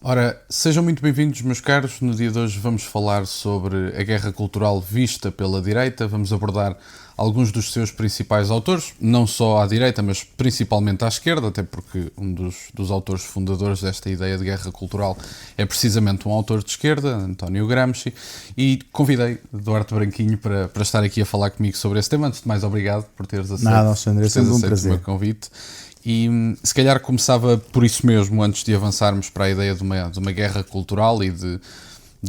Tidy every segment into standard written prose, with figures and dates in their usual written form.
Ora, sejam muito bem-vindos, meus caros. No dia de hoje vamos falar sobre a guerra cultural vista pela direita. Vamos abordar alguns dos seus principais autores, não só à direita, mas principalmente à esquerda, até porque um dos autores fundadores desta ideia de guerra cultural é precisamente um autor de esquerda, António Gramsci, e convidei Duarte Branquinho para estar aqui a falar comigo sobre esse tema. Antes de mais, obrigado por teres aceito, Nada, Alexandre, é sempre um prazer. o meu convite. E se calhar começava por isso mesmo, antes de avançarmos para a ideia de uma guerra cultural e de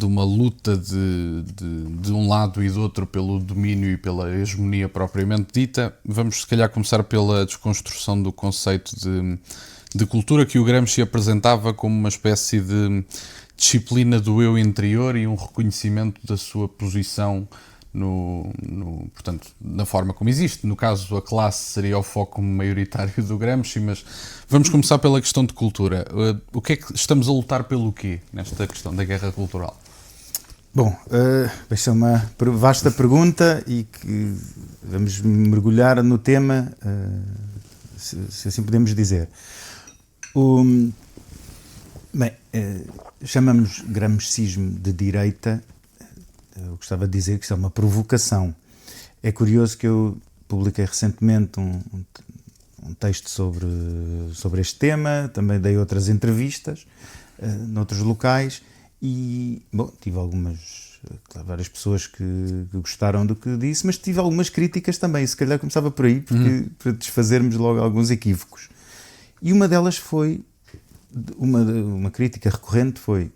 uma luta de um lado e do outro pelo domínio e pela hegemonia propriamente dita. Vamos se calhar começar pela desconstrução do conceito de cultura, que o Gramsci apresentava como uma espécie de disciplina do eu interior e um reconhecimento da sua posição portanto, na forma como existe. No caso, a classe seria o foco maioritário do Gramsci, mas vamos começar pela questão de cultura. O que é que estamos a lutar pelo quê nesta questão da guerra cultural? Bom, esta é uma vasta pergunta e que vamos mergulhar no tema, se assim podemos dizer. Chamamos gramscismo de direita. Eu gostava de dizer que isto é uma provocação. É curioso que eu publiquei recentemente um texto sobre este tema, também dei outras entrevistas noutros locais e, bom, tive várias pessoas que gostaram do que disse, mas tive algumas críticas também. Se calhar começava por aí, para desfazermos logo alguns equívocos. E uma delas foi, uma crítica recorrente foi: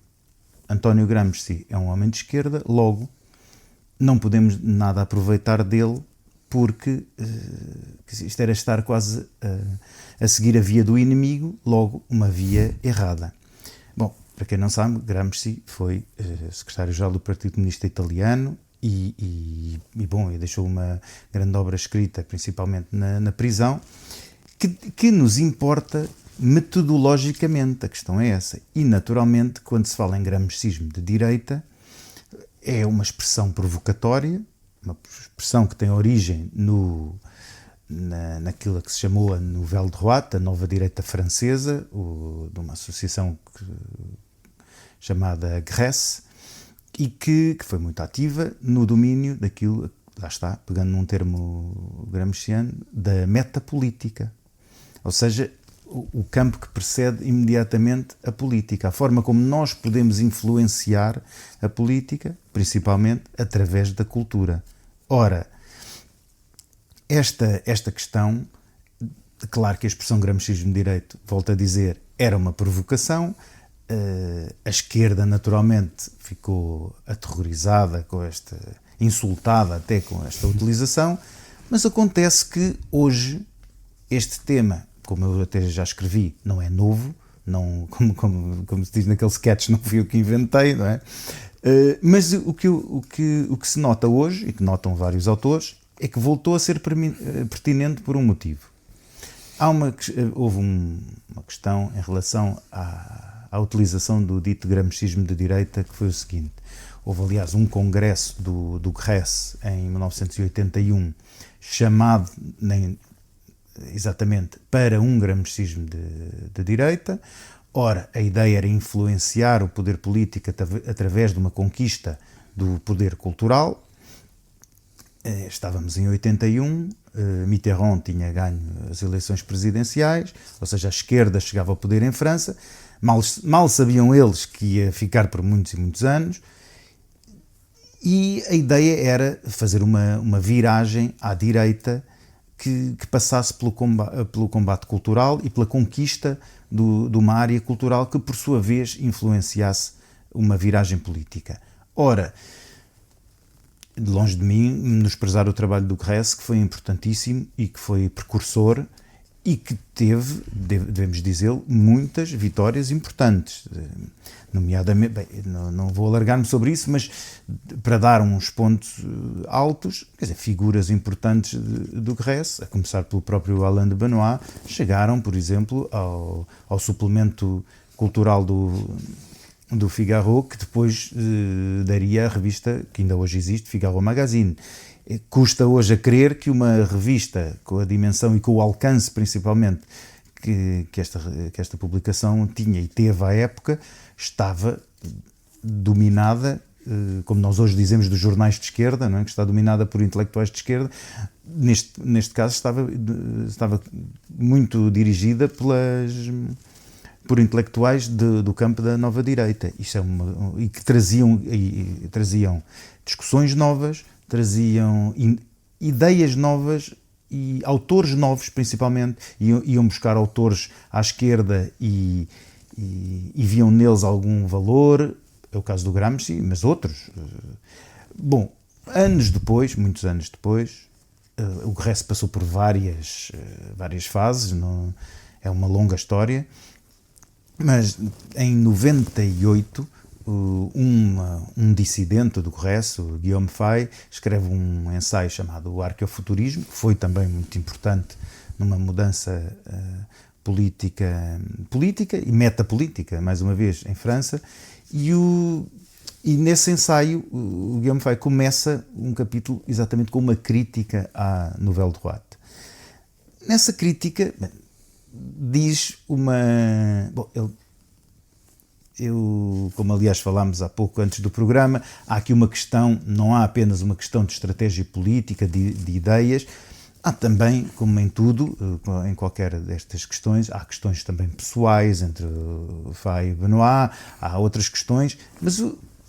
António Gramsci é um homem de esquerda, logo não podemos nada aproveitar dele, porque isto era estar quase a seguir a via do inimigo, logo uma via errada. Bom, para quem não sabe, Gramsci foi secretário-geral do Partido Comunista Italiano e deixou uma grande obra escrita, principalmente na prisão, que nos importa metodologicamente. A questão é essa. E, naturalmente, quando se fala em gramscismo de direita, é uma expressão provocatória, uma expressão que tem origem naquilo que se chamou a Nouvelle Droite, a nova direita francesa, de uma associação chamada Grèce, e que foi muito ativa no domínio daquilo, lá está, pegando num termo gramsciano, da metapolítica. Ou seja, o campo que precede imediatamente a política, a forma como nós podemos influenciar a política, principalmente através da cultura. Ora, esta questão, claro que a expressão gramscismo de direito, volto a dizer, era uma provocação. A esquerda naturalmente ficou aterrorizada insultada até com esta utilização, mas acontece que hoje este tema, como eu até já escrevi, não é novo, não, como se diz naquele sketch, não fui eu que inventei, não é? Mas o que se nota hoje, e que notam vários autores, é que voltou a ser pertinente por um motivo. Houve uma questão em relação à utilização do dito gramscismo de direita, que foi o seguinte: houve, aliás, um congresso do Grèce em 1981, chamado exatamente para um gramscismo de direita. Ora, a ideia era influenciar o poder político através de uma conquista do poder cultural. Estávamos em 81, Mitterrand tinha ganho as eleições presidenciais, ou seja, a esquerda chegava ao poder em França. Mal sabiam eles que ia ficar por muitos e muitos anos, e a ideia era fazer uma viragem à direita que passasse pelo combate cultural e pela conquista de uma área cultural que, por sua vez, influenciasse uma viragem política. Ora, longe de mim menosprezar o trabalho do Grèce, que foi importantíssimo e que foi precursor e que teve, devemos dizê-lo, muitas vitórias importantes, nomeadamente, não vou alargar-me sobre isso, mas para dar uns pontos altos, quer dizer, figuras importantes do Grèce, a começar pelo próprio Alain de Benoist, chegaram, por exemplo, ao suplemento cultural do Figaro, que depois daria a revista que ainda hoje existe, Figaro Magazine. Custa hoje a crer que uma revista com a dimensão e com o alcance, principalmente, que esta publicação tinha e teve à época, estava dominada, como nós hoje dizemos dos jornais de esquerda, não é? Que está dominada por intelectuais de esquerda. Neste caso estava muito dirigida por intelectuais do campo da nova direita. E que traziam discussões novas, traziam ideias novas e autores novos, principalmente. Iam buscar autores à esquerda e viam neles algum valor. É o caso do Gramsci, mas outros. Bom, muitos anos depois, o Guerre passou por várias fases, é uma longa história, mas em 98 um dissidente do Guerre, o Guillaume Fay, escreve um ensaio chamado O Arqueofuturismo, que foi também muito importante numa mudança política e metapolítica, mais uma vez, em França. E nesse ensaio o Guillaume Fay começa um capítulo exatamente com uma crítica à Nouvelle Droite. Nessa crítica diz como aliás falámos há pouco antes do programa, há aqui uma questão, não há apenas uma questão de estratégia política, de ideias, há também, como em tudo, em qualquer destas questões, há questões também pessoais entre Fay e Benoit, há outras questões, mas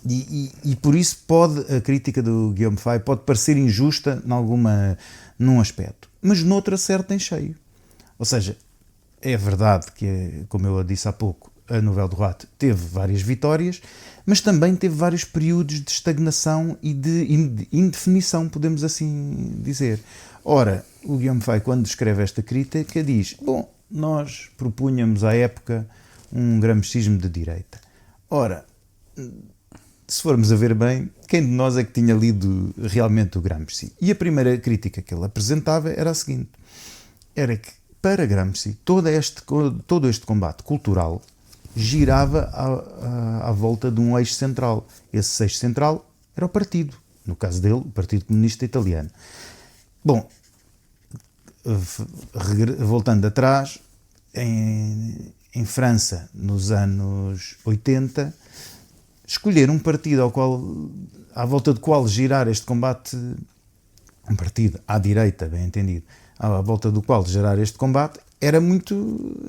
e por isso a crítica do Guillaume Fay pode parecer injusta num aspecto, mas noutro acerta em cheio. Ou seja, é verdade que, como eu disse há pouco, a Nouvelle Droite teve várias vitórias, mas também teve vários períodos de estagnação e de indefinição, podemos assim dizer. Ora, o Guillaume Fay, quando escreve esta crítica, diz: bom, nós propunhamos à época um gramscismo de direita. Ora, se formos a ver bem, quem de nós é que tinha lido realmente o Gramsci? E a primeira crítica que ele apresentava era a seguinte: era que, para Gramsci, todo este combate cultural girava à volta de um eixo central. Esse eixo central era o partido, no caso dele, o Partido Comunista Italiano. Bom, voltando atrás, em França, nos anos 80, escolher um partido à volta do qual girar este combate, um partido à direita, bem entendido, à volta do qual gerar este combate,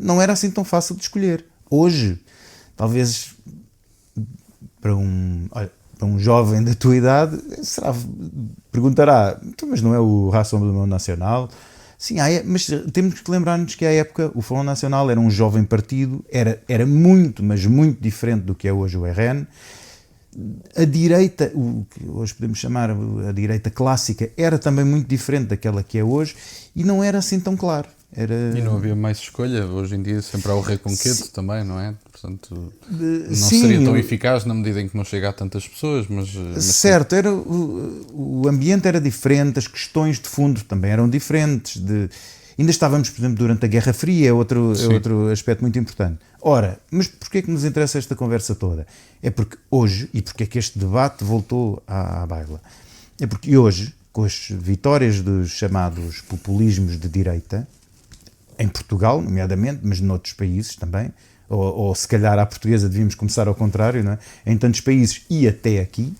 não era assim tão fácil de escolher. Hoje, talvez para um jovem da tua idade, perguntará: mas não é o Rassemblement National? Sim, mas temos que lembrar-nos que à época o Front National era um jovem partido, era muito, mas muito diferente do que é hoje o RN. A direita, o que hoje podemos chamar a direita clássica, era também muito diferente daquela que é hoje e não era assim tão claro. E não havia mais escolha. Hoje em dia sempre há o Reconqueto também, não é? Portanto, não sim, seria tão eficaz na medida em que não chega a tantas pessoas, mas certo, o ambiente era diferente, as questões de fundo também eram diferentes. Ainda estávamos, por exemplo, durante a Guerra Fria, é outro aspecto muito importante. Ora, mas porquê é que nos interessa esta conversa toda? É porque hoje, e porque é que este debate voltou à baila, é porque hoje, com as vitórias dos chamados populismos de direita, em Portugal, nomeadamente, mas noutros países também, ou se calhar à portuguesa devíamos começar ao contrário, não é? Em tantos países e até aqui,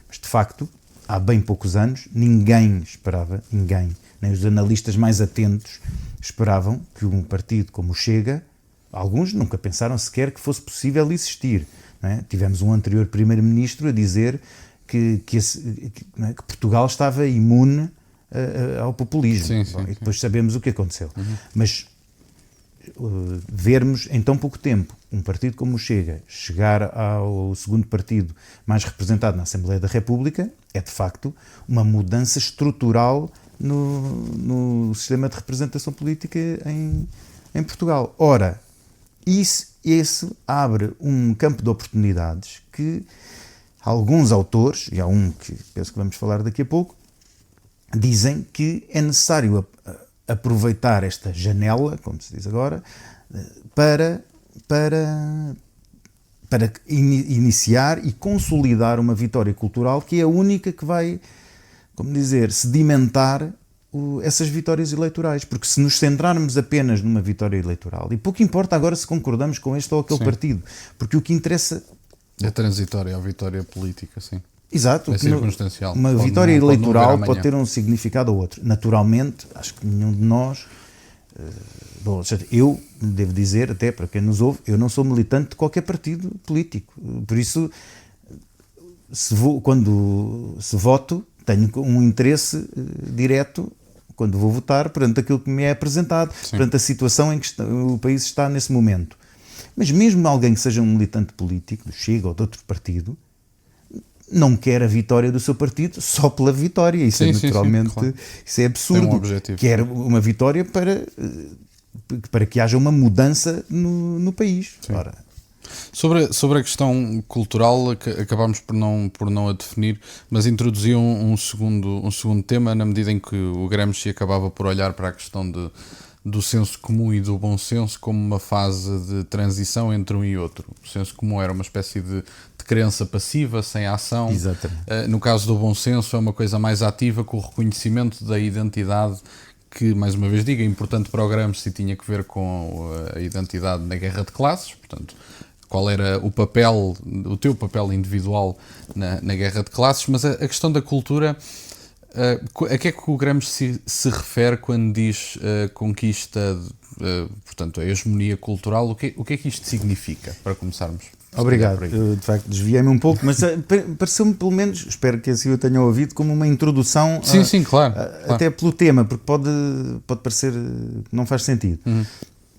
mas de facto, há bem poucos anos, ninguém esperava, nem os analistas mais atentos esperavam que um partido como o Chega, alguns nunca pensaram sequer que fosse possível existir, não é? Tivemos um anterior primeiro-ministro a dizer que Portugal estava imune ao populismo. Sim, e depois sabemos o que aconteceu. Mas vermos em tão pouco tempo um partido como o Chega chegar ao segundo partido mais representado na Assembleia da República é de facto uma mudança estrutural no sistema de representação política em Portugal. Ora, esse abre um campo de oportunidades que alguns autores, e há um que penso que vamos falar daqui a pouco, dizem que é necessário aproveitar esta janela, como se diz agora, para iniciar e consolidar uma vitória cultural que é a única que vai, como dizer, sedimentar essas vitórias eleitorais, porque se nos centrarmos apenas numa vitória eleitoral, e pouco importa agora se concordamos com este ou aquele partido, porque o que interessa é transitória, a vitória política, sim. Exato, é circunstancial. Uma vitória eleitoral pode ter um significado ou outro. Naturalmente, acho que nenhum de nós, bom, eu devo dizer, até para quem nos ouve, eu não sou militante de qualquer partido político, por isso quando voto tenho um interesse direto quando vou votar perante aquilo que me é apresentado, perante a situação em que o país está nesse momento. Mas mesmo alguém que seja um militante político, do Chega ou de outro partido, não quer a vitória do seu partido só pela vitória. Isso é naturalmente, claro. Isso é absurdo. Tem um objetivo. Quer uma vitória para que haja uma mudança no país. Ora, sobre a questão cultural, acabámos por não a definir, mas introduziu um segundo tema, na medida em que o Gramsci acabava por olhar para a questão do senso comum e do bom senso como uma fase de transição entre um e outro. O senso comum era uma espécie de crença passiva, sem ação. Exatamente. No caso do bom senso é uma coisa mais ativa, com o reconhecimento da identidade, que, mais uma vez digo, é importante para o Gramsci, tinha que ver com a identidade na guerra de classes, portanto, qual era o teu papel individual na guerra de classes, mas a questão da cultura, a que é que o Gramsci se refere quando diz conquista, portanto, a hegemonia cultural? O que é que isto significa, para começarmos? Obrigado, eu, de facto desviei-me um pouco, mas pareceu-me pelo menos, espero que assim eu tenha ouvido, como uma introdução sim, claro. Até pelo tema, porque pode parecer que não faz sentido.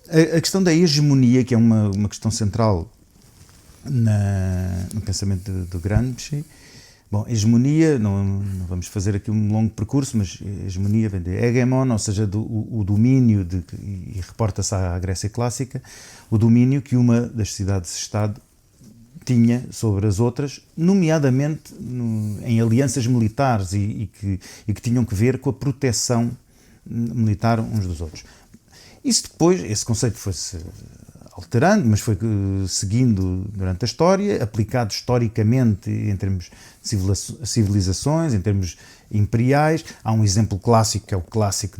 A questão da hegemonia, que é uma questão central no pensamento do Gramsci. Bom, hegemonia, não vamos fazer aqui um longo percurso, mas hegemonia vem de hegemon, ou seja, o domínio, e reporta-se à Grécia Clássica, o domínio que uma das sociedades-Estado tinha sobre as outras, nomeadamente em alianças militares e que tinham que ver com a proteção militar uns dos outros. Isso depois, esse conceito foi-se alterando, mas foi seguindo durante a história, aplicado historicamente em termos de civilizações, em termos imperiais. Há um exemplo clássico, que é o clássico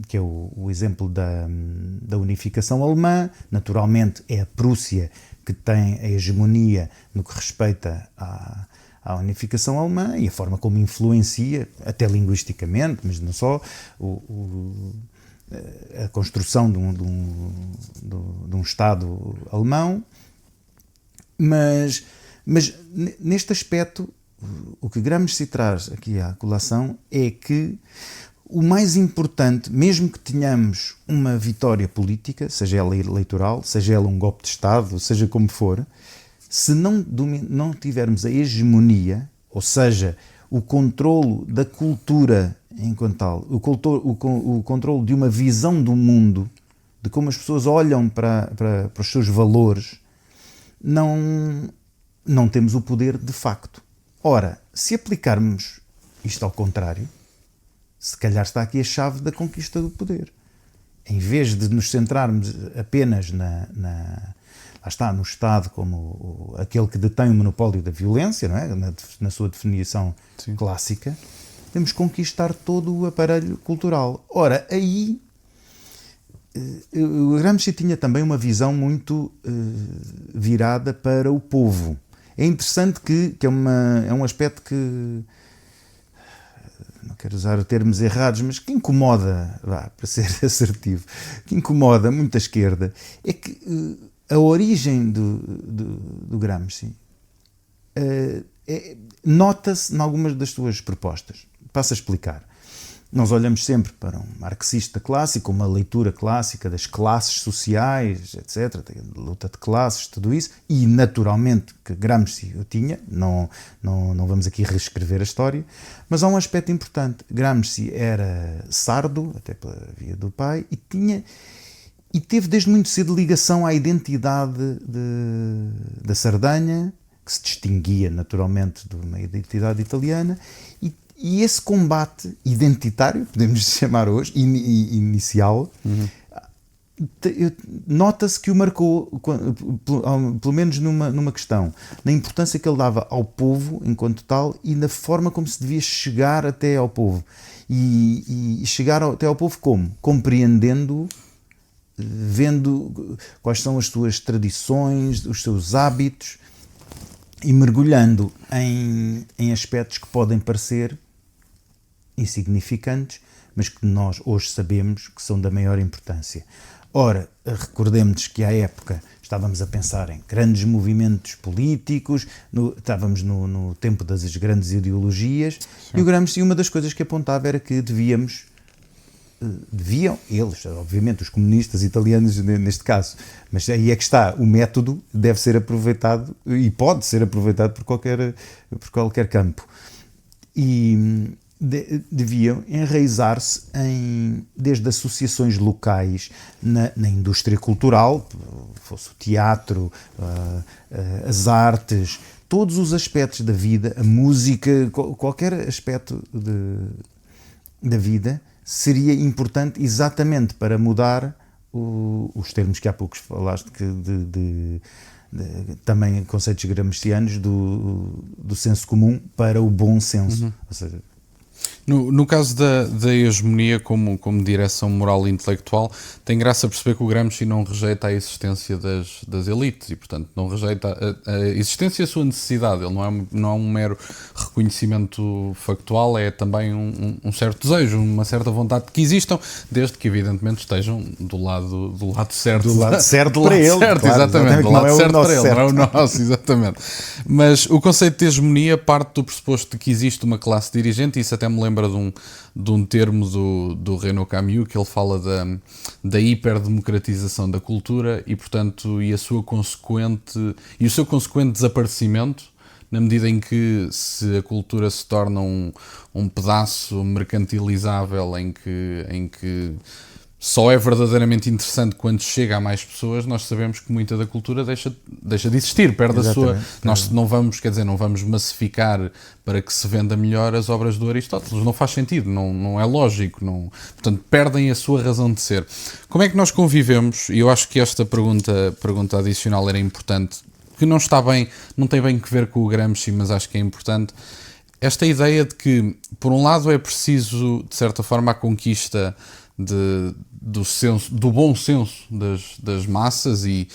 que é o exemplo da unificação alemã. Naturalmente é a Prússia que tem a hegemonia no que respeita à unificação alemã e a forma como influencia, até linguisticamente, mas não só, a construção de um Estado alemão. Mas neste aspecto, o que Gramsci traz aqui à colação é que o mais importante, mesmo que tenhamos uma vitória política, seja ela eleitoral, seja ela um golpe de Estado, seja como for, se não tivermos a hegemonia, ou seja, o controlo da cultura enquanto tal, o controlo de uma visão do mundo, de como as pessoas olham para os seus valores, não temos o poder de facto. Ora, se aplicarmos isto ao contrário, se calhar está aqui a chave da conquista do poder. Em vez de nos centrarmos apenas lá está, no Estado como aquele que detém o monopólio da violência, não é? Na sua definição clássica, temos que conquistar todo o aparelho cultural. Ora, aí o Gramsci tinha também uma visão muito virada para o povo. É interessante que é um aspecto que, não quero usar termos errados, mas que incomoda, para ser assertivo, que incomoda muito a esquerda, é que a origem do Gramsci nota-se em algumas das suas propostas. Passo a explicar. Nós olhamos sempre para um marxista clássico, uma leitura clássica das classes sociais, etc., da luta de classes, tudo isso, e naturalmente que Gramsci o tinha, não vamos aqui reescrever a história, mas há um aspecto importante. Gramsci era sardo, até pela via do pai, e teve desde muito cedo ligação à identidade da Sardanha, que se distinguia naturalmente de uma identidade italiana, e esse combate identitário, podemos chamar hoje, inicial, nota-se que o marcou, pelo menos numa questão, na importância que ele dava ao povo enquanto tal e na forma como se devia chegar até ao povo. E chegar até ao povo como? Compreendendo, vendo quais são as suas tradições, os seus hábitos e mergulhando em aspectos que podem parecer insignificantes, mas que nós hoje sabemos que são da maior importância. Ora, recordemos que à época estávamos a pensar em grandes movimentos políticos, estávamos no tempo das grandes ideologias. Sim. E o Gramsci, uma das coisas que apontava era que deviam eles, obviamente os comunistas italianos neste caso, mas aí é que está, o método deve ser aproveitado e pode ser aproveitado por qualquer campo. E deviam enraizar-se desde associações locais na indústria cultural, fosse o teatro, as artes, todos os aspectos da vida, a música, qualquer aspecto da vida seria importante exatamente para mudar os termos que há pouco falaste, também conceitos gramscianos do senso comum para o bom senso. Uhum. Ou seja, no caso da hegemonia como direção moral e intelectual, tem graça perceber que o Gramsci não rejeita a existência das elites e, portanto, não rejeita a existência e a sua necessidade. Ele não é um mero reconhecimento factual, é também um certo desejo, uma certa vontade de que existam, desde que, evidentemente, estejam do lado certo. Do lado certo para ele. Certo, claro, exatamente. Do lado certo para ele, certo. não é o nosso, exatamente. Mas o conceito de hegemonia parte do pressuposto de que existe uma classe dirigente, e isso até me lembra de um termo do Renaud Camus, que ele fala da hiperdemocratização da cultura e, portanto, e o seu consequente desaparecimento, na medida em que se a cultura se torna um pedaço mercantilizável em que só é verdadeiramente interessante quando chega a mais pessoas. Nós sabemos que muita da cultura deixa de existir, perde Exatamente. a sua... Nós não vamos massificar para que se venda melhor as obras do Aristóteles. Não faz sentido, não é lógico. Portanto, perdem a sua razão de ser. Como é que nós convivemos? E eu acho que esta pergunta adicional era importante, que não tem bem que ver com o Gramsci, mas acho que é importante. Esta ideia de que, por um lado, é preciso, de certa forma, a conquista do bom senso das massas e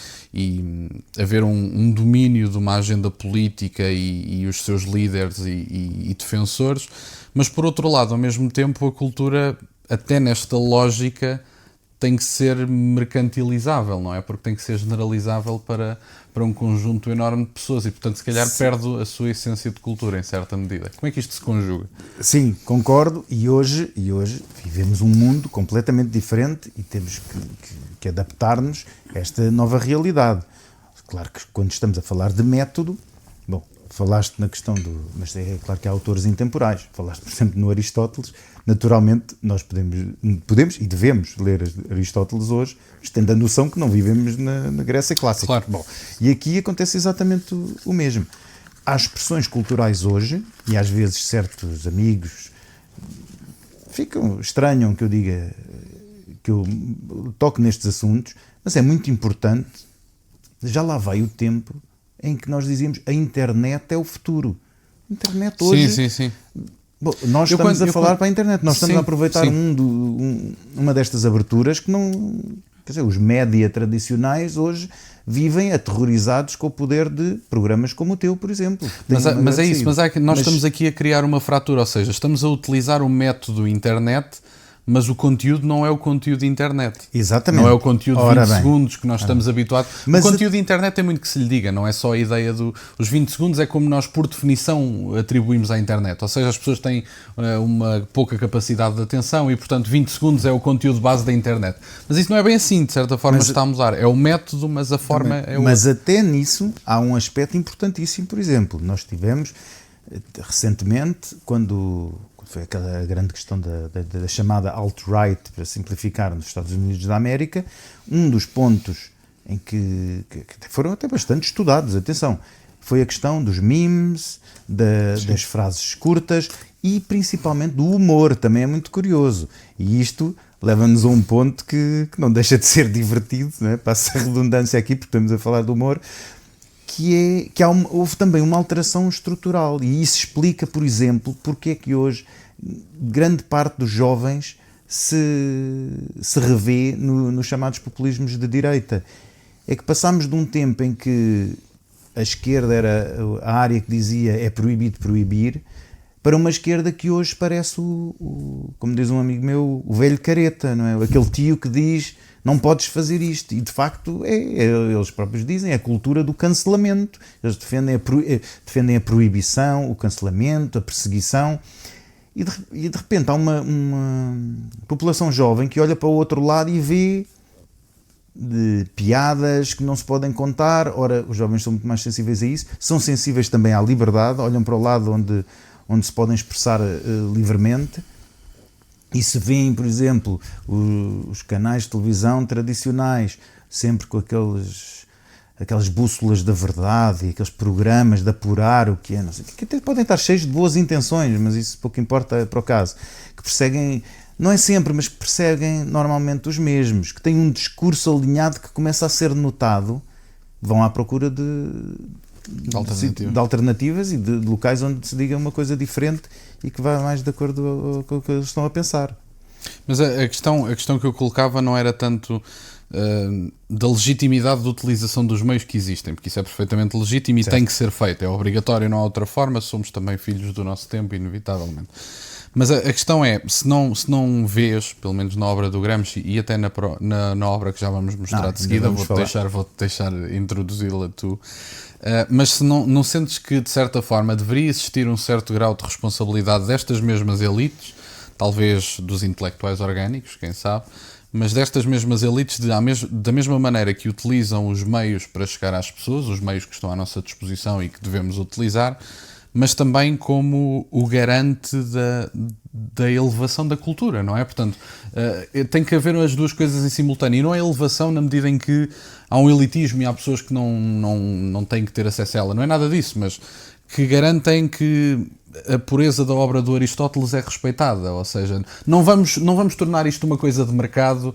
haver um domínio de uma agenda política e os seus líderes e defensores, mas por outro lado, ao mesmo tempo, a cultura, até nesta lógica, tem que ser mercantilizável, não é? Porque tem que ser generalizável para um conjunto enorme de pessoas e, portanto, se calhar perde a sua essência de cultura, em certa medida. Como é que isto se conjuga? Sim, concordo, e hoje vivemos um mundo completamente diferente e temos que adaptar-nos a esta nova realidade. Claro que quando estamos a falar de método, falaste na questão mas é claro que há autores intemporais. Falaste, por exemplo, no Aristóteles. Naturalmente, nós podemos e devemos ler Aristóteles hoje, tendo a noção que não vivemos na Grécia Clássica. Claro. Bom, e aqui acontece exatamente o mesmo. Há expressões culturais hoje, e às vezes certos amigos estranham que eu diga, que eu toque nestes assuntos, mas é muito importante. Já lá vai o tempo em que nós dizíamos a internet é o futuro. A internet hoje... Sim. Bom, nós estamos a falar para a internet, nós estamos a aproveitar uma destas aberturas que não... Quer dizer, os média tradicionais hoje vivem aterrorizados com o poder de programas como o teu, por exemplo. Mas é isso, nós estamos aqui a criar uma fratura, ou seja, estamos a utilizar o método internet, mas o conteúdo não é o conteúdo de internet. Exatamente. Não é o conteúdo de 20 segundos que nós estamos habituados. Mas o conteúdo de internet tem muito que se lhe diga, não é só a ideia os 20 segundos é como nós, por definição, atribuímos à internet. Ou seja, as pessoas têm uma pouca capacidade de atenção e, portanto, 20 segundos é o conteúdo base da internet. Mas isso não é bem assim, de certa forma está a mudar. É o método, mas a forma é outra. Mas até nisso há um aspecto importantíssimo, por exemplo. Nós tivemos, recentemente, quando foi aquela grande questão da chamada alt-right, para simplificar, nos Estados Unidos da América, um dos pontos em que foram até bastante estudados, atenção, foi a questão dos memes, das frases curtas e principalmente do humor, também é muito curioso. E isto, leva-nos a um ponto que não deixa de ser divertido, não é? Passa a redundância aqui, porque estamos a falar de humor, que houve também uma alteração estrutural, e isso explica, por exemplo, porque é que hoje grande parte dos jovens se revê nos chamados populismos de direita. É que passámos de um tempo em que a esquerda era a área que dizia é proibido proibir, para uma esquerda que hoje parece, como diz um amigo meu, o velho careta, não é? Aquele tio que diz não podes fazer isto, e de facto eles próprios dizem, é a cultura do cancelamento. Eles defendem a proibição, o cancelamento, a perseguição, e de repente há uma população jovem que olha para o outro lado e vê de piadas que não se podem contar. Ora, os jovens são muito mais sensíveis a isso, são sensíveis também à liberdade, olham para o lado onde se podem expressar livremente, e se veem, por exemplo, os canais de televisão tradicionais, sempre com aquelas bússolas da verdade e aqueles programas de apurar o que é, não sei, que até podem estar cheios de boas intenções, mas isso pouco importa para o caso, que perseguem, não é sempre, mas perseguem normalmente os mesmos, que têm um discurso alinhado que começa a ser notado, vão à procura de alternativas e de locais onde se diga uma coisa diferente e que vá mais de acordo com o que eles estão a pensar. Mas a questão que eu colocava não era tanto da legitimidade da utilização dos meios que existem, porque isso é perfeitamente legítimo e certo, tem que ser feito, é obrigatório, não há outra forma, somos também filhos do nosso tempo, inevitavelmente. Mas a questão é, se não vês, pelo menos na obra do Gramsci e até na obra que já vamos mostrar de seguida, vou-te deixar introduzi-la tu, mas se não sentes que, de certa forma, deveria existir um certo grau de responsabilidade destas mesmas elites, talvez dos intelectuais orgânicos, quem sabe, mas destas mesmas elites, da mesma maneira que utilizam os meios para chegar às pessoas, os meios que estão à nossa disposição e que devemos utilizar, mas também como o garante da elevação da cultura, não é? Portanto, tem que haver as duas coisas em simultâneo, e não é elevação na medida em que há um elitismo e há pessoas que não têm que ter acesso a ela, não é nada disso, mas que garantem que a pureza da obra do Aristóteles é respeitada, ou seja, não vamos tornar isto uma coisa de mercado,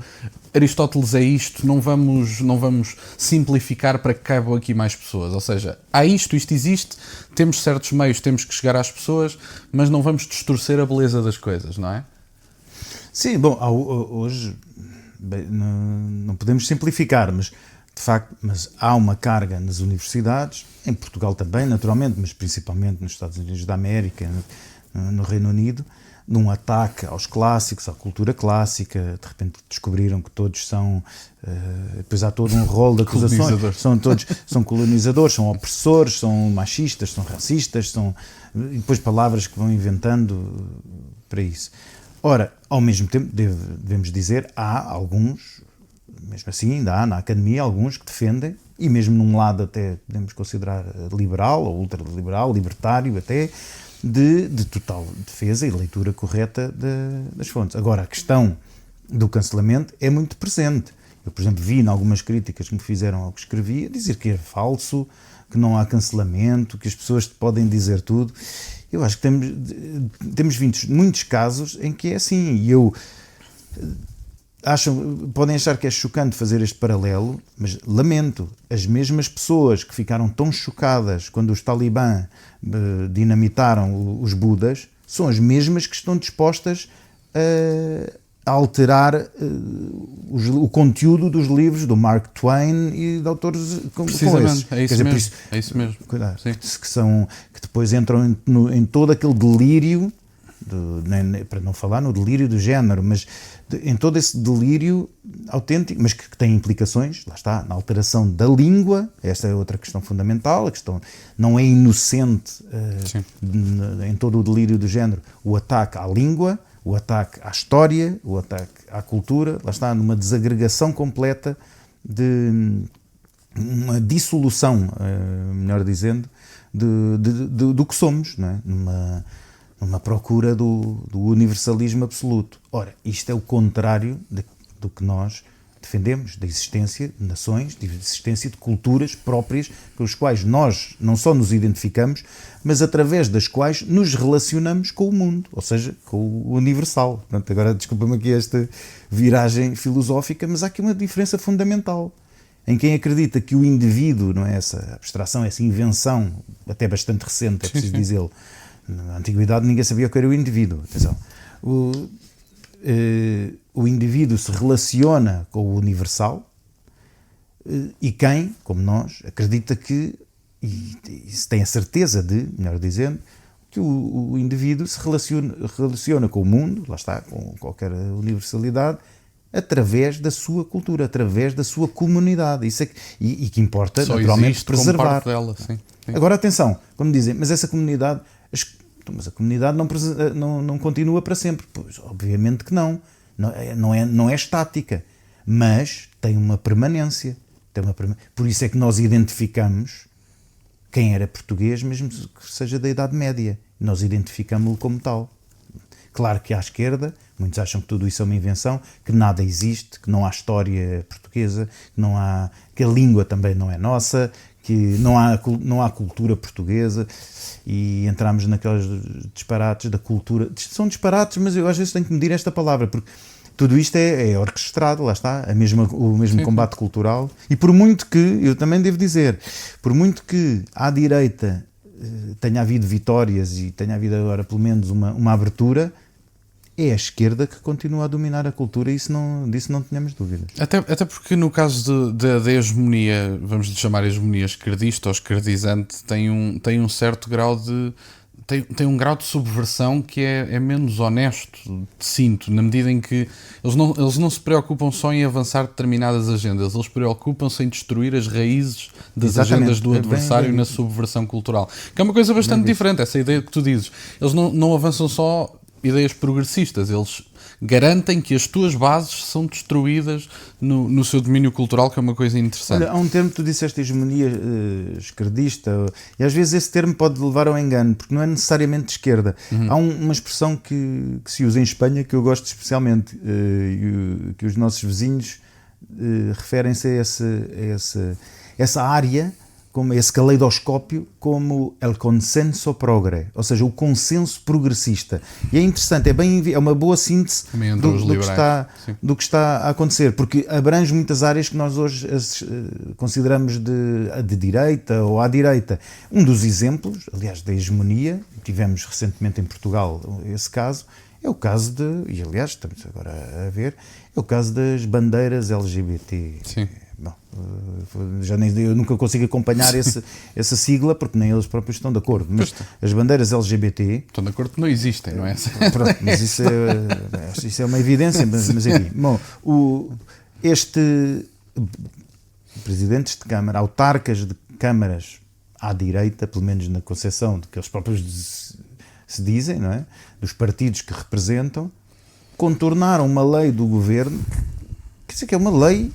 Aristóteles é isto, não vamos simplificar para que caibam aqui mais pessoas, ou seja, há isto existe, temos certos meios, temos que chegar às pessoas, mas não vamos distorcer a beleza das coisas, não é? Sim, bom, hoje não podemos simplificar, mas de facto, há uma carga nas universidades, em Portugal também, naturalmente, mas principalmente nos Estados Unidos da América, no Reino Unido, num ataque aos clássicos, à cultura clássica. De repente descobriram que todos são, depois há todo um rol de acusações, são colonizadores, são opressores, são machistas, são racistas, e depois palavras que vão inventando para isso. Ora, ao mesmo tempo, devemos dizer, há alguns, mesmo assim ainda há na academia alguns que defendem, e mesmo num lado até podemos considerar liberal ou ultraliberal, libertário até, de total defesa e leitura correta das fontes. Agora, a questão do cancelamento é muito presente. Eu, por exemplo, vi em algumas críticas que me fizeram ao que escrevi dizer que é falso, que não há cancelamento, que as pessoas podem dizer tudo. Eu acho que temos visto muitos casos em que é assim, e eu podem achar que é chocante fazer este paralelo, mas lamento, as mesmas pessoas que ficaram tão chocadas quando os talibã dinamitaram os Budas são as mesmas que estão dispostas a alterar o conteúdo dos livros do Mark Twain e de autores como esses. É isso mesmo. É isso mesmo. Cuidado, que depois entram em todo aquele delírio, para não falar no delírio do género, mas em todo esse delírio autêntico, mas que tem implicações, lá está, na alteração da língua. Esta é outra questão fundamental. A questão não é inocente em todo o delírio do género o ataque à língua, o ataque à história, o ataque à cultura. Lá está, numa desagregação completa, de uma dissolução, melhor dizendo, do que somos, não é? Numa procura do universalismo absoluto. Ora, isto é o contrário do que nós defendemos da existência de nações, da existência de culturas próprias com as quais nós não só nos identificamos, mas através das quais nos relacionamos com o mundo, ou seja, com o universal. Portanto, agora desculpa-me aqui esta viragem filosófica, mas há aqui uma diferença fundamental. Em quem acredita que o indivíduo, não é essa abstração, essa invenção, até bastante recente, é preciso dizê-lo. Na antiguidade ninguém sabia o que era o indivíduo. Atenção. O indivíduo se relaciona com o universal, e quem, como nós, acredita que, e se tem a certeza de, melhor dizendo, que o indivíduo se relaciona com o mundo, lá está, com qualquer universalidade, através da sua cultura, através da sua comunidade. Isso é que importa, só naturalmente, preservar. Como parte dela, sim. Agora, atenção, quando dizem, mas essa comunidade, mas a comunidade não continua para sempre. Pois, obviamente que não. Não é estática, mas tem uma permanência. Por isso é que nós identificamos quem era português, mesmo que seja da Idade Média. Nós identificamos-lo como tal. Claro que à esquerda, muitos acham que tudo isso é uma invenção, que nada existe, que não há história portuguesa, que a língua também não é nossa, que não há cultura portuguesa, e entramos naqueles disparates da cultura. São disparates, mas eu às vezes tenho que medir esta palavra, porque tudo isto é orquestrado, lá está, o mesmo combate cultural. E por muito que, eu também devo dizer, por muito que à direita tenha havido vitórias e tenha havido agora pelo menos uma abertura, é a esquerda que continua a dominar a cultura, e disso não tenhamos dúvidas. Até porque no caso da hegemonia, vamos lhe chamar hegemonia esquerdista ou esquerdizante, tem um certo grau de... Tem um grau de subversão que é menos honesto, sinto, na medida em que eles não se preocupam só em avançar determinadas agendas, eles preocupam-se em destruir as raízes das agendas do adversário na subversão cultural. Que é uma coisa bastante diferente, essa ideia que tu dizes. Eles não avançam só ideias progressistas, eles garantem que as tuas bases são destruídas no seu domínio cultural, que é uma coisa interessante. Olha, há um termo que tu disseste, hegemonia esquerdista, e às vezes esse termo pode levar ao engano, porque não é necessariamente de esquerda. Há uma expressão que se usa em Espanha, que eu gosto especialmente, que os nossos vizinhos referem-se a essa área, como esse caleidoscópio, como el consenso progre, ou seja, o consenso progressista. E é interessante, é uma boa síntese do que está a acontecer, porque abrange muitas áreas que nós hoje consideramos de direita ou à direita. Um dos exemplos, aliás, da hegemonia, tivemos recentemente em Portugal esse caso, é o caso e aliás estamos agora a ver, é o caso das bandeiras LGBT. Sim. Bom, eu nunca consigo acompanhar essa sigla, porque nem eles próprios estão de acordo, mas as bandeiras LGBT... Estão de acordo que não existem, não é? Pronto, mas isso é uma evidência, mas enfim. Bom, presidentes de Câmara, autarcas de câmaras à direita, pelo menos na concepção de que eles próprios se dizem, não é? Dos partidos que representam, contornaram uma lei do governo, que é uma lei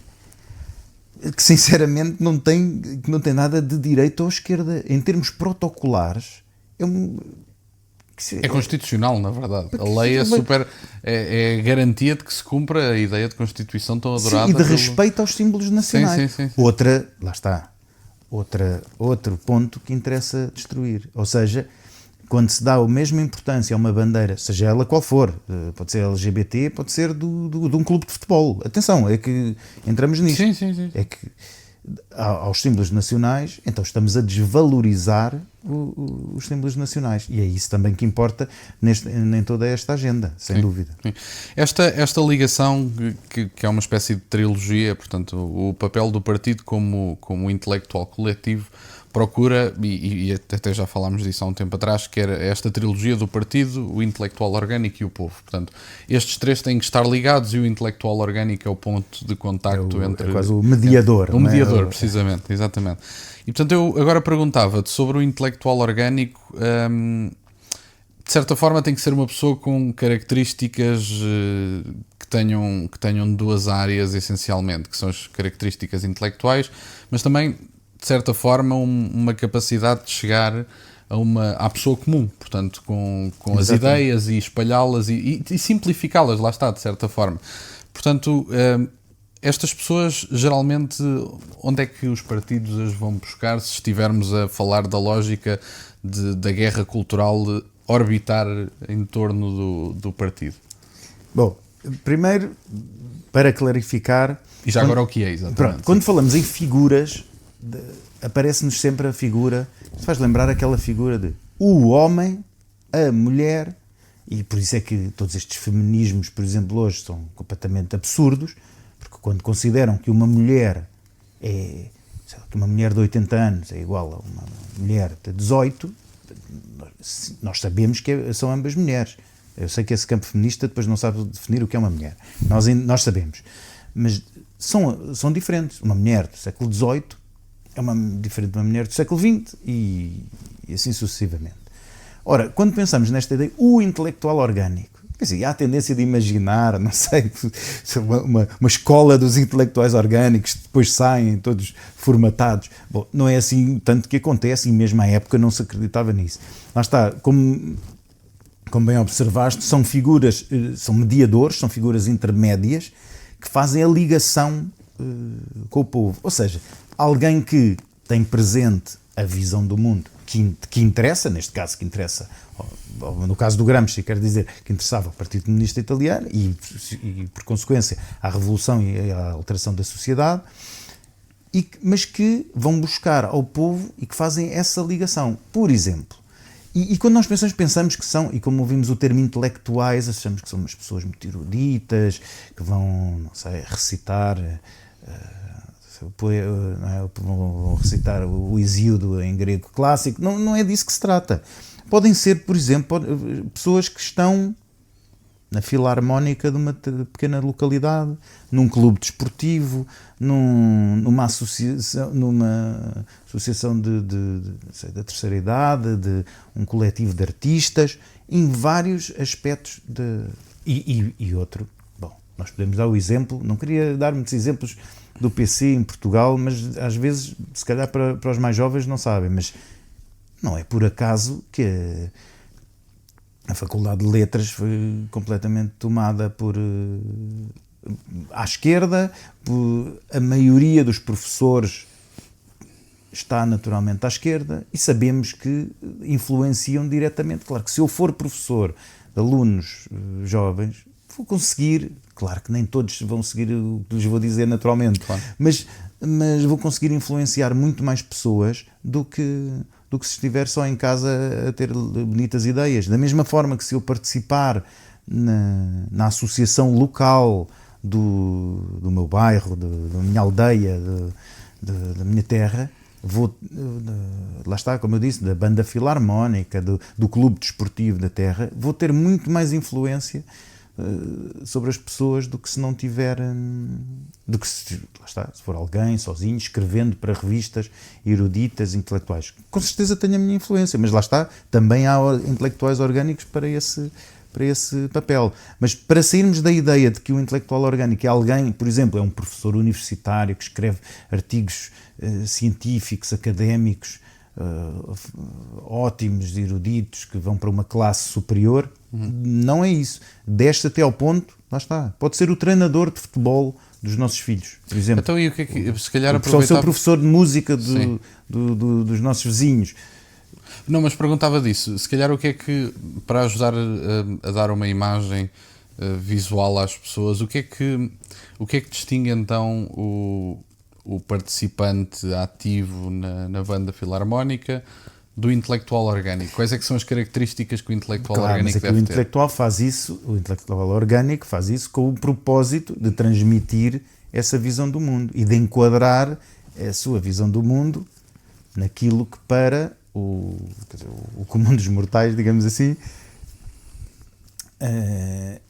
que sinceramente não tem nada de direita ou esquerda. Em termos protocolares, é constitucional, na verdade. A lei é garantia de que se cumpra a ideia de Constituição tão adorada. Sim, e de respeito aos símbolos nacionais. Sim. Lá está. Outro ponto que interessa destruir. Ou seja, quando se dá a mesma importância a uma bandeira, seja ela qual for, pode ser LGBT, pode ser de um clube de futebol. Atenção, é que entramos nisto. Sim. É que aos símbolos nacionais, então estamos a desvalorizar os símbolos nacionais. E é isso também que importa em toda esta agenda, sem dúvida. Sim. Esta ligação, que é uma espécie de trilogia, portanto, o papel do partido como intelectual coletivo, procura, e até já falámos disso há um tempo atrás, que era esta trilogia do partido, o intelectual orgânico e o povo. Portanto, estes três têm que estar ligados, e o intelectual orgânico é o ponto de contacto entre... É quase o mediador. O mediador, precisamente, exatamente. E portanto eu agora perguntava-te sobre o intelectual orgânico. De certa forma tem que ser uma pessoa com características que tenham duas áreas essencialmente, que são as características intelectuais, mas também de certa forma uma capacidade de chegar à pessoa comum, portanto com as ideias e espalhá-las e simplificá-las, lá está, de certa forma. Portanto, estas pessoas, geralmente, onde é que os partidos as vão buscar se estivermos a falar da lógica da guerra cultural orbitar em torno do partido? Bom, primeiro, para clarificar... E já agora o que é, exatamente. Pronto, quando falamos em figuras, aparece-nos sempre a figura... Faz lembrar aquela figura de o homem, a mulher... E por isso é que todos estes feminismos, por exemplo, hoje são completamente absurdos, porque quando consideram que uma mulher que uma mulher de 80 anos é igual a uma mulher de 18, nós sabemos que são ambas mulheres. Eu sei que esse campo feminista depois não sabe definir o que é uma mulher. Nós sabemos. Mas são diferentes. Uma mulher do século XVIII é diferente de uma mulher do século XX e assim sucessivamente. Ora, quando pensamos nesta ideia, o intelectual orgânico, assim, há a tendência de imaginar, não sei, uma escola dos intelectuais orgânicos que depois saem todos formatados. Bom, não é assim tanto que acontece, e mesmo à época não se acreditava nisso. Lá está, como bem observaste, são figuras, são mediadores, são figuras intermédias que fazem a ligação com o povo. Ou seja, alguém que tem presente a visão do mundo que interessa, neste caso que interessa, no caso do Gramsci, quer dizer, que interessava ao Partido Comunista Italiano e por consequência à Revolução e à alteração da sociedade, mas que vão buscar ao povo e que fazem essa ligação. Por exemplo, e quando nós pensamos que são, e como ouvimos o termo intelectuais, achamos que são umas pessoas muito eruditas, que vão, não sei, recitar... vão recitar o Hesíodo em grego clássico. Não é disso que se trata. Podem ser, por exemplo, pessoas que estão na filarmónica de uma pequena localidade, num clube desportivo, numa associação da terceira idade, de um coletivo de artistas, em vários aspectos e outro. Bom, nós podemos dar o exemplo, não queria dar muitos exemplos do PC em Portugal, mas às vezes, se calhar para os mais jovens não sabem, mas não é por acaso que a Faculdade de Letras foi completamente tomada à esquerda, a maioria dos professores está naturalmente à esquerda e sabemos que influenciam diretamente. Claro que se eu for professor de alunos jovens, vou conseguir, claro que nem todos vão seguir o que lhes vou dizer naturalmente, claro, mas vou conseguir influenciar muito mais pessoas do que se estiver só em casa a ter bonitas ideias. Da mesma forma que se eu participar na associação local do meu bairro, da minha aldeia, da minha terra, lá está, como eu disse, da banda filarmónica, do clube desportivo da terra, vou ter muito mais influência sobre as pessoas do que se não tiver, lá está, se for alguém sozinho, escrevendo para revistas eruditas, intelectuais. Com certeza tenho a minha influência, mas lá está, também há intelectuais orgânicos para esse papel. Mas para sairmos da ideia de que o intelectual orgânico é alguém, por exemplo, é um professor universitário que escreve artigos científicos, académicos, ótimos, eruditos, que vão para uma classe superior, não é isso. Desce até ao ponto, lá está, pode ser o treinador de futebol dos nossos filhos, por exemplo. Então, e o que é que, se calhar, aproveitar... ser o professor de música dos nossos vizinhos. Não, mas perguntava disso, se calhar o que é que, para ajudar a dar uma imagem visual às pessoas, o que é que distingue então o participante ativo na banda filarmónica do intelectual orgânico? Quais é que são as características que o intelectual orgânico deve ter? O intelectual orgânico faz isso com o propósito de transmitir essa visão do mundo e de enquadrar a sua visão do mundo naquilo que para o comum dos mortais, digamos assim,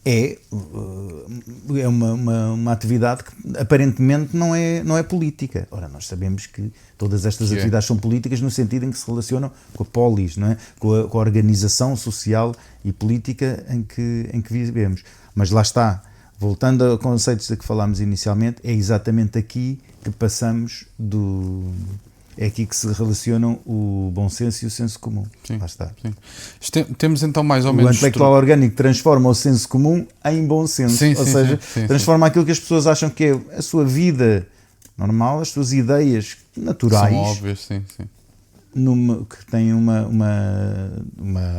é uma atividade que aparentemente não é política. Ora, nós sabemos que todas estas atividades são políticas no sentido em que se relacionam com a polis, não é? com a organização social e política em que vivemos. Mas lá está, voltando a conceitos de que falámos inicialmente, é exatamente aqui que passamos é aqui que se relacionam o bom senso e o senso comum. Sim, lá está. sim. Temos então mais ou O menos... intelectual orgânico transforma o senso comum em bom senso, Sim, ou sim, seja, sim, transforma aquilo que as pessoas acham que é a sua vida normal, as suas ideias naturais, são óbvias, sim. que têm uma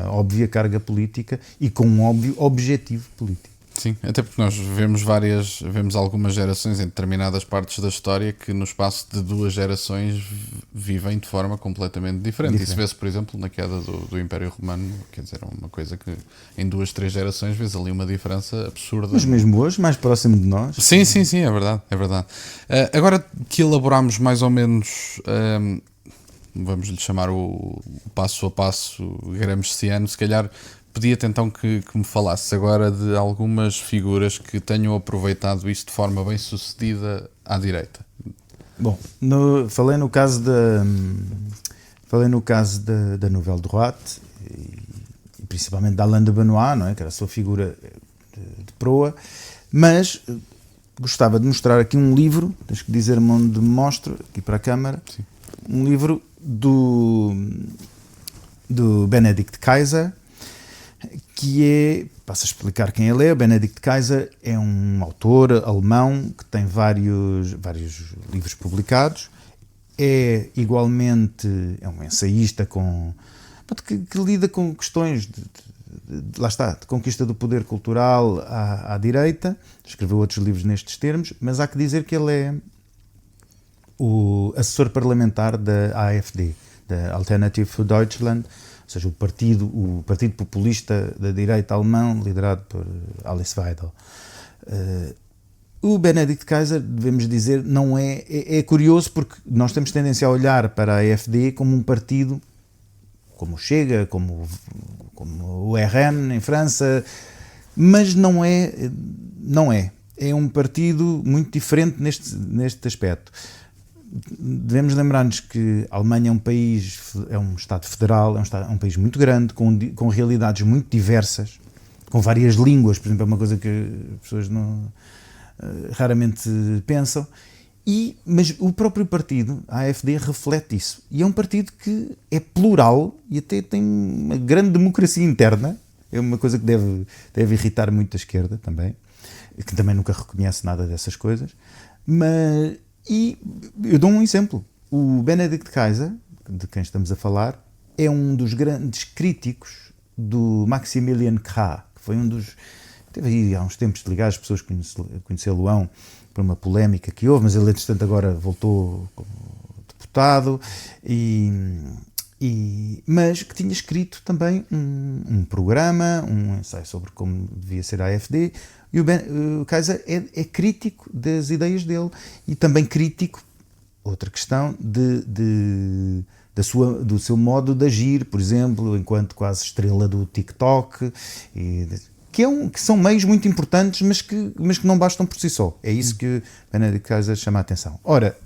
óbvia carga política e com um óbvio objetivo político. Sim, até porque nós vemos algumas gerações em determinadas partes da história que no espaço de 2 gerações vivem de forma completamente diferente. Isso vê-se, por exemplo, na queda do Império Romano, quer dizer, é uma coisa que em 2, 3 gerações vês ali uma diferença absurda. Mas mesmo hoje, mais próximo de nós. Sim, é verdade. Agora que elaboramos mais ou menos, vamos lhe chamar o passo a passo gramsciano, se calhar pedia-te então que me falasses agora de algumas figuras que tenham aproveitado isso de forma bem sucedida à direita. Bom, falei no caso da Nouvelle Droite e principalmente da Alain de Benoist, não é? Que era a sua figura de proa, mas gostava de mostrar aqui um livro, tens que dizer-me onde mostro, aqui para a câmara. Sim. Um livro do Benedict Kaiser, que é, passo a explicar quem ele é. O Benedict Kaiser é um autor alemão que tem vários livros publicados, é igualmente um ensaísta que lida com questões lá está, de conquista do poder cultural à direita, escreveu outros livros nestes termos, mas há que dizer que ele é o assessor parlamentar da AfD, da Alternative für Deutschland, ou seja, o partido populista da direita alemão, liderado por Alice Weidel. O Benedict Kaiser, devemos dizer, não é curioso, porque nós temos tendência a olhar para a AfD como um partido, como o Chega, como o RN em França, mas não é. É um partido muito diferente neste aspecto. Devemos lembrar-nos que a Alemanha é um Estado federal, é um país muito grande, com realidades muito diversas, com várias línguas, por exemplo, é uma coisa que as pessoas raramente pensam, mas o próprio partido, a AfD, reflete isso. E é um partido que é plural e até tem uma grande democracia interna, é uma coisa que deve irritar muito a esquerda também, que também nunca reconhece nada dessas coisas, E eu dou um exemplo. O Benedict Kaiser, de quem estamos a falar, é um dos grandes críticos do Maximilian Krah, que foi um dos... Teve aí há uns tempos de ligar, as pessoas conhecê-lo-ão por uma polémica que houve, mas ele, entretanto, agora voltou como deputado, mas que tinha escrito também um programa, um ensaio sobre como devia ser a AfD. E o Kaiser é crítico das ideias dele e também crítico, outra questão, do seu modo de agir, por exemplo, enquanto quase estrela do TikTok, que são meios muito importantes, mas que não bastam por si só. É isso que Benedict Kaiser chama a atenção. Ora,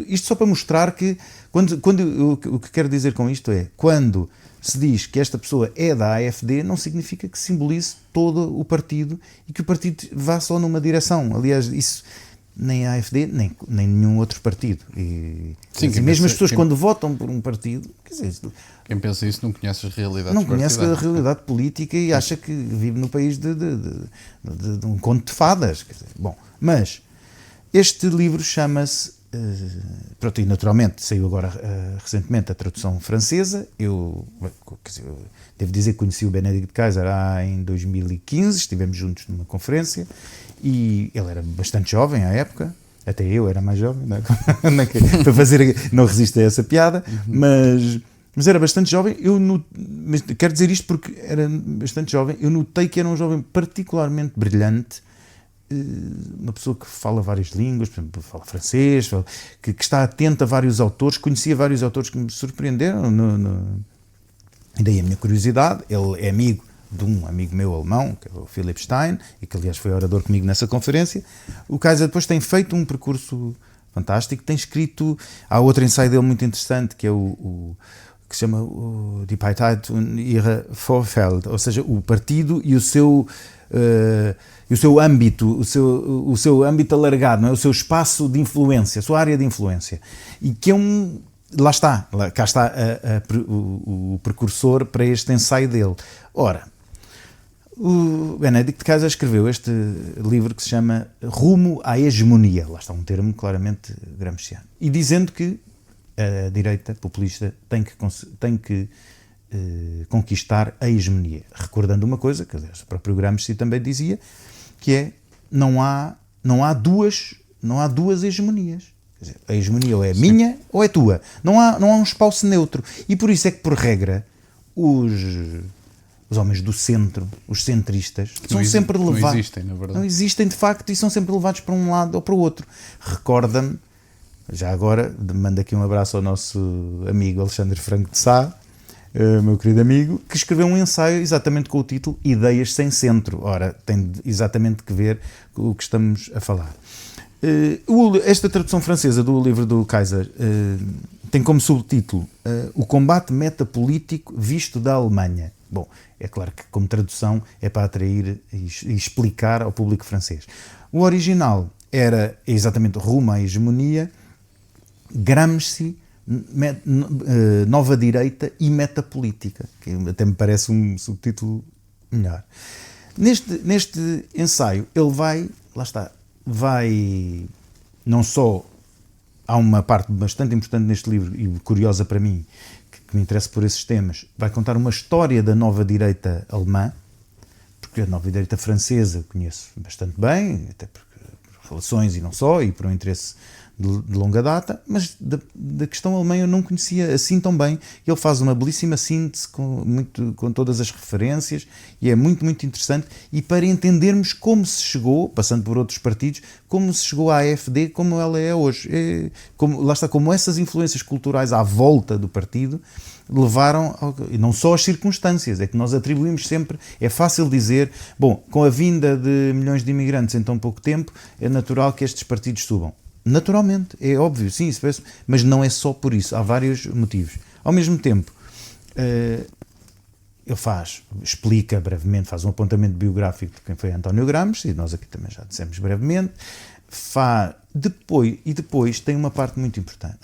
isto só para mostrar que, o que quero dizer com isto é, quando se diz que esta pessoa é da AfD, não significa que simbolize todo o partido e que o partido vá só numa direção. Aliás, isso nem a AfD, nem nenhum outro partido. Sim, mesmo as pessoas, quando votam por um partido, quer dizer, quem pensa isso não conhece as realidades não conhece a partidárias. realidade política e acha que vive no país de um conto de fadas. Quer dizer, bom, mas este livro chama-se... pronto, e naturalmente saiu agora recentemente a tradução francesa. Eu devo dizer que conheci o Benedict Kaiser em 2015, estivemos juntos numa conferência e ele era bastante jovem à época, até eu era mais jovem, não é? Para fazer, não resisto a essa piada, mas era bastante jovem. Mas quero dizer isto porque era bastante jovem, eu notei que era um jovem particularmente brilhante, uma pessoa que fala várias línguas, por exemplo, fala francês, que está atento a vários autores, conhecia vários autores que me surpreenderam, e daí a minha curiosidade. Ele é amigo de um amigo meu alemão, que é o Philipp Stein, e que aliás foi orador comigo nessa conferência. O Kaiser depois tem feito um percurso fantástico, tem escrito, há outro ensaio dele muito interessante, que é que se chama Die Partei und ihre Vorfeld, ou seja, o partido e o seu âmbito, o seu âmbito alargado, não é? O seu espaço de influência, a sua área de influência, e que é lá está, cá está o precursor para este ensaio dele. Ora, o Benedict Kaiser escreveu este livro que se chama Rumo à Hegemonia. Lá está um termo claramente gramsciano. E dizendo que a direita populista tem que conquistar a hegemonia. Recordando uma coisa, que aliás, o próprio Gramsci também dizia, que é não há duas hegemonias. Quer dizer, a hegemonia ou é minha ou é tua. Não há um espaço neutro. E por isso é que, por regra, os homens do centro, os centristas, são sempre levados. Não existem, na verdade. Não existem, de facto, e são sempre levados para um lado ou para o outro. Recorda-me, já agora, mando aqui um abraço ao nosso amigo Alexandre Franco de Sá, meu querido amigo, que escreveu um ensaio exatamente com o título Ideias sem Centro. Ora, tem exatamente que ver com o que estamos a falar. Esta tradução francesa do livro do Kaiser tem como subtítulo O combate metapolítico visto da Alemanha. Bom, é claro que como tradução é para atrair e explicar ao público francês. O original era exatamente Rumo à Hegemonia, Gramsci, Nova Direita e Metapolítica, que até me parece um subtítulo melhor. Neste ensaio ele vai não só, há uma parte bastante importante neste livro e curiosa para mim, que me interessa por esses temas, vai contar uma história da nova direita alemã, porque a nova direita francesa conheço bastante bem, até por relações e não só, e por um interesse de longa data, mas da questão alemã eu não conhecia assim tão bem. Ele faz uma belíssima síntese com todas as referências e é muito, muito interessante. E para entendermos como se chegou, passando por outros partidos, como se chegou à AfD como ela é hoje. Lá está, como essas influências culturais à volta do partido levaram, e não só as circunstâncias, é que nós atribuímos sempre, é fácil dizer, bom, com a vinda de milhões de imigrantes em tão pouco tempo, é natural que estes partidos subam. Naturalmente, é óbvio, sim, isso parece, mas não é só por isso, há vários motivos. Ao mesmo tempo, ele explica brevemente, faz um apontamento biográfico de quem foi António Gramsci, e nós aqui também já dissemos brevemente, depois tem uma parte muito importante.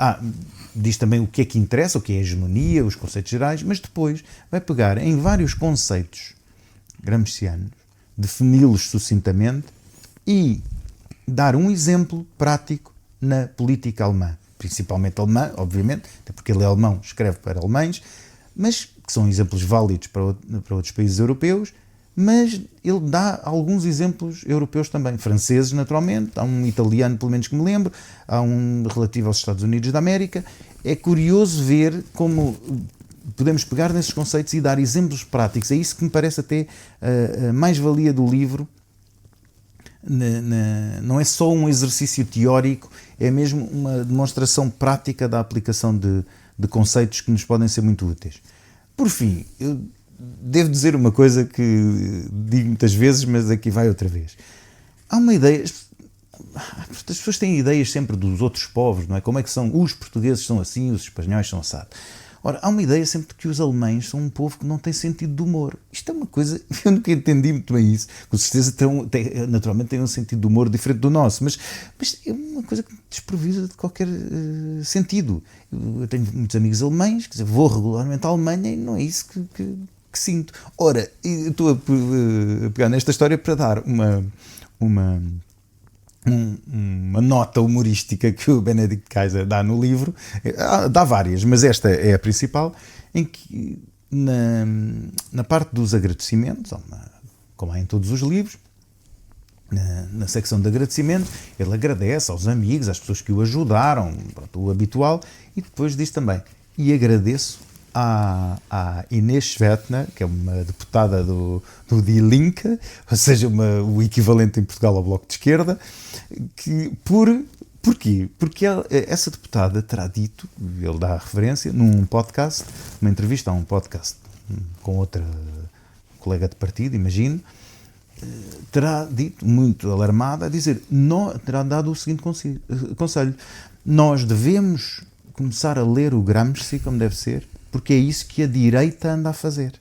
Diz também o que é que interessa, o que é a hegemonia, os conceitos gerais, mas depois vai pegar em vários conceitos gramscianos, defini-los sucintamente e dar um exemplo prático na política alemã, principalmente alemã, obviamente, até porque ele é alemão, escreve para alemães, mas que são exemplos válidos para outros países europeus, mas ele dá alguns exemplos europeus também, franceses naturalmente, há um italiano pelo menos que me lembro, há um relativo aos Estados Unidos da América. É curioso ver como podemos pegar nesses conceitos e dar exemplos práticos, é isso que me parece até a mais-valia do livro. Não é só um exercício teórico, é mesmo uma demonstração prática da aplicação de conceitos que nos podem ser muito úteis. Por fim, eu devo dizer uma coisa que digo muitas vezes, mas aqui vai outra vez. Há uma ideia, as pessoas têm ideias sempre dos outros povos, não é? Como é que são, os portugueses são assim, os espanhóis são assados. Ora, há uma ideia sempre de que os alemães são um povo que não tem sentido de humor. Isto é uma coisa, eu nunca entendi muito bem isso. Com certeza naturalmente tem um sentido de humor diferente do nosso, mas é uma coisa que desprovida de qualquer sentido. Eu tenho muitos amigos alemães, quer dizer, vou regularmente à Alemanha e não é isso que sinto. Ora, eu estou a pegar nesta história para dar uma nota humorística que o Benedict Kaiser dá no livro, dá várias, mas esta é a principal, em que na parte dos agradecimentos, como há em todos os livros, na secção de agradecimento, ele agradece aos amigos, às pessoas que o ajudaram, pronto, o habitual, e depois diz também, e agradeço à Inês Schwetner, que é uma deputada do Die Linke, ou seja, o equivalente em Portugal ao Bloco de Esquerda, porquê? Porque essa deputada terá dito, ele dá a referência, num podcast, numa entrevista a um podcast com outra colega de partido, imagino, terá dito, muito alarmada, a dizer, terá dado o seguinte conselho, nós devemos começar a ler o Gramsci como deve ser, porque é isso que a direita anda a fazer.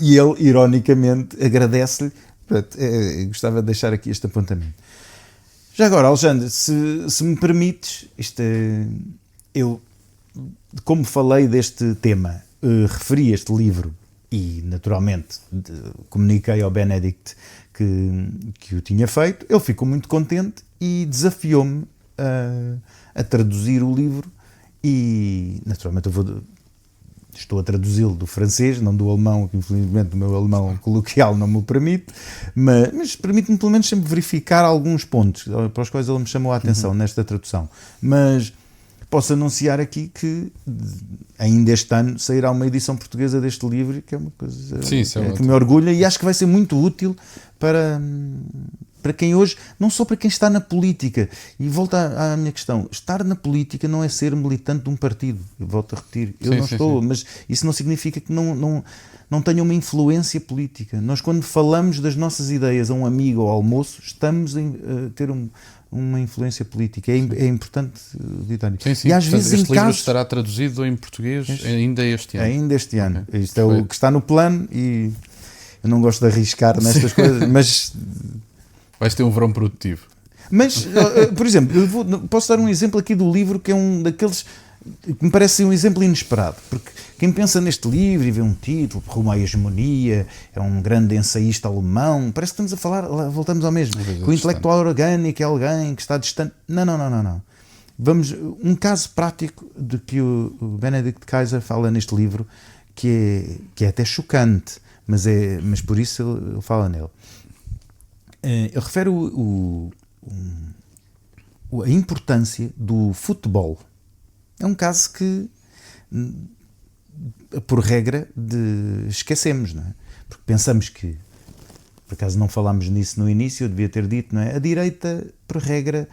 E ele, ironicamente, agradece-lhe. Gostava de deixar aqui este apontamento. Já agora, Alexandre, se me permites, eu, como falei deste tema, referi este livro e, naturalmente, comuniquei ao Benedict que o tinha feito. Ele ficou muito contente e desafiou-me a traduzir o livro e, naturalmente, estou a traduzi-lo do francês, não do alemão, que infelizmente o meu alemão coloquial não me o permite, mas permite-me pelo menos sempre verificar alguns pontos para os quais ele me chamou a atenção nesta tradução. Mas posso anunciar aqui que ainda este ano sairá uma edição portuguesa deste livro, que é uma coisa que me orgulha e acho que vai ser muito útil para quem hoje, não só para quem está na política, e volto à minha questão, estar na política não é ser militante de um partido, eu volto a repetir, eu não estou, mas isso não significa que não tenha uma influência política. Nós, quando falamos das nossas ideias a um amigo ou ao almoço, estamos a ter uma influência política. É importante ditar isso. E às vezes este livro estará traduzido em português ainda este ano. Ainda este ano. Okay. Isto é o que está no plano e eu não gosto de arriscar nestas coisas, mas... Vais ter um verão produtivo. Mas, por exemplo, posso dar um exemplo aqui do livro que é um daqueles que me parece ser um exemplo inesperado, porque quem pensa neste livro e vê um título, Rumo à Hegemonia, é um grande ensaísta alemão, parece que estamos a falar, voltamos ao mesmo, que o intelectual orgânico é alguém que está distante. Não. Vamos, um caso prático de que o Benedict Kaiser fala neste livro, que é até chocante, mas por isso ele fala nele. Ele refere a importância do futebol. É um caso que, por regra, esquecemos, não é? Porque pensamos que, por acaso não falámos nisso no início, eu devia ter dito, não é? A direita, por regra,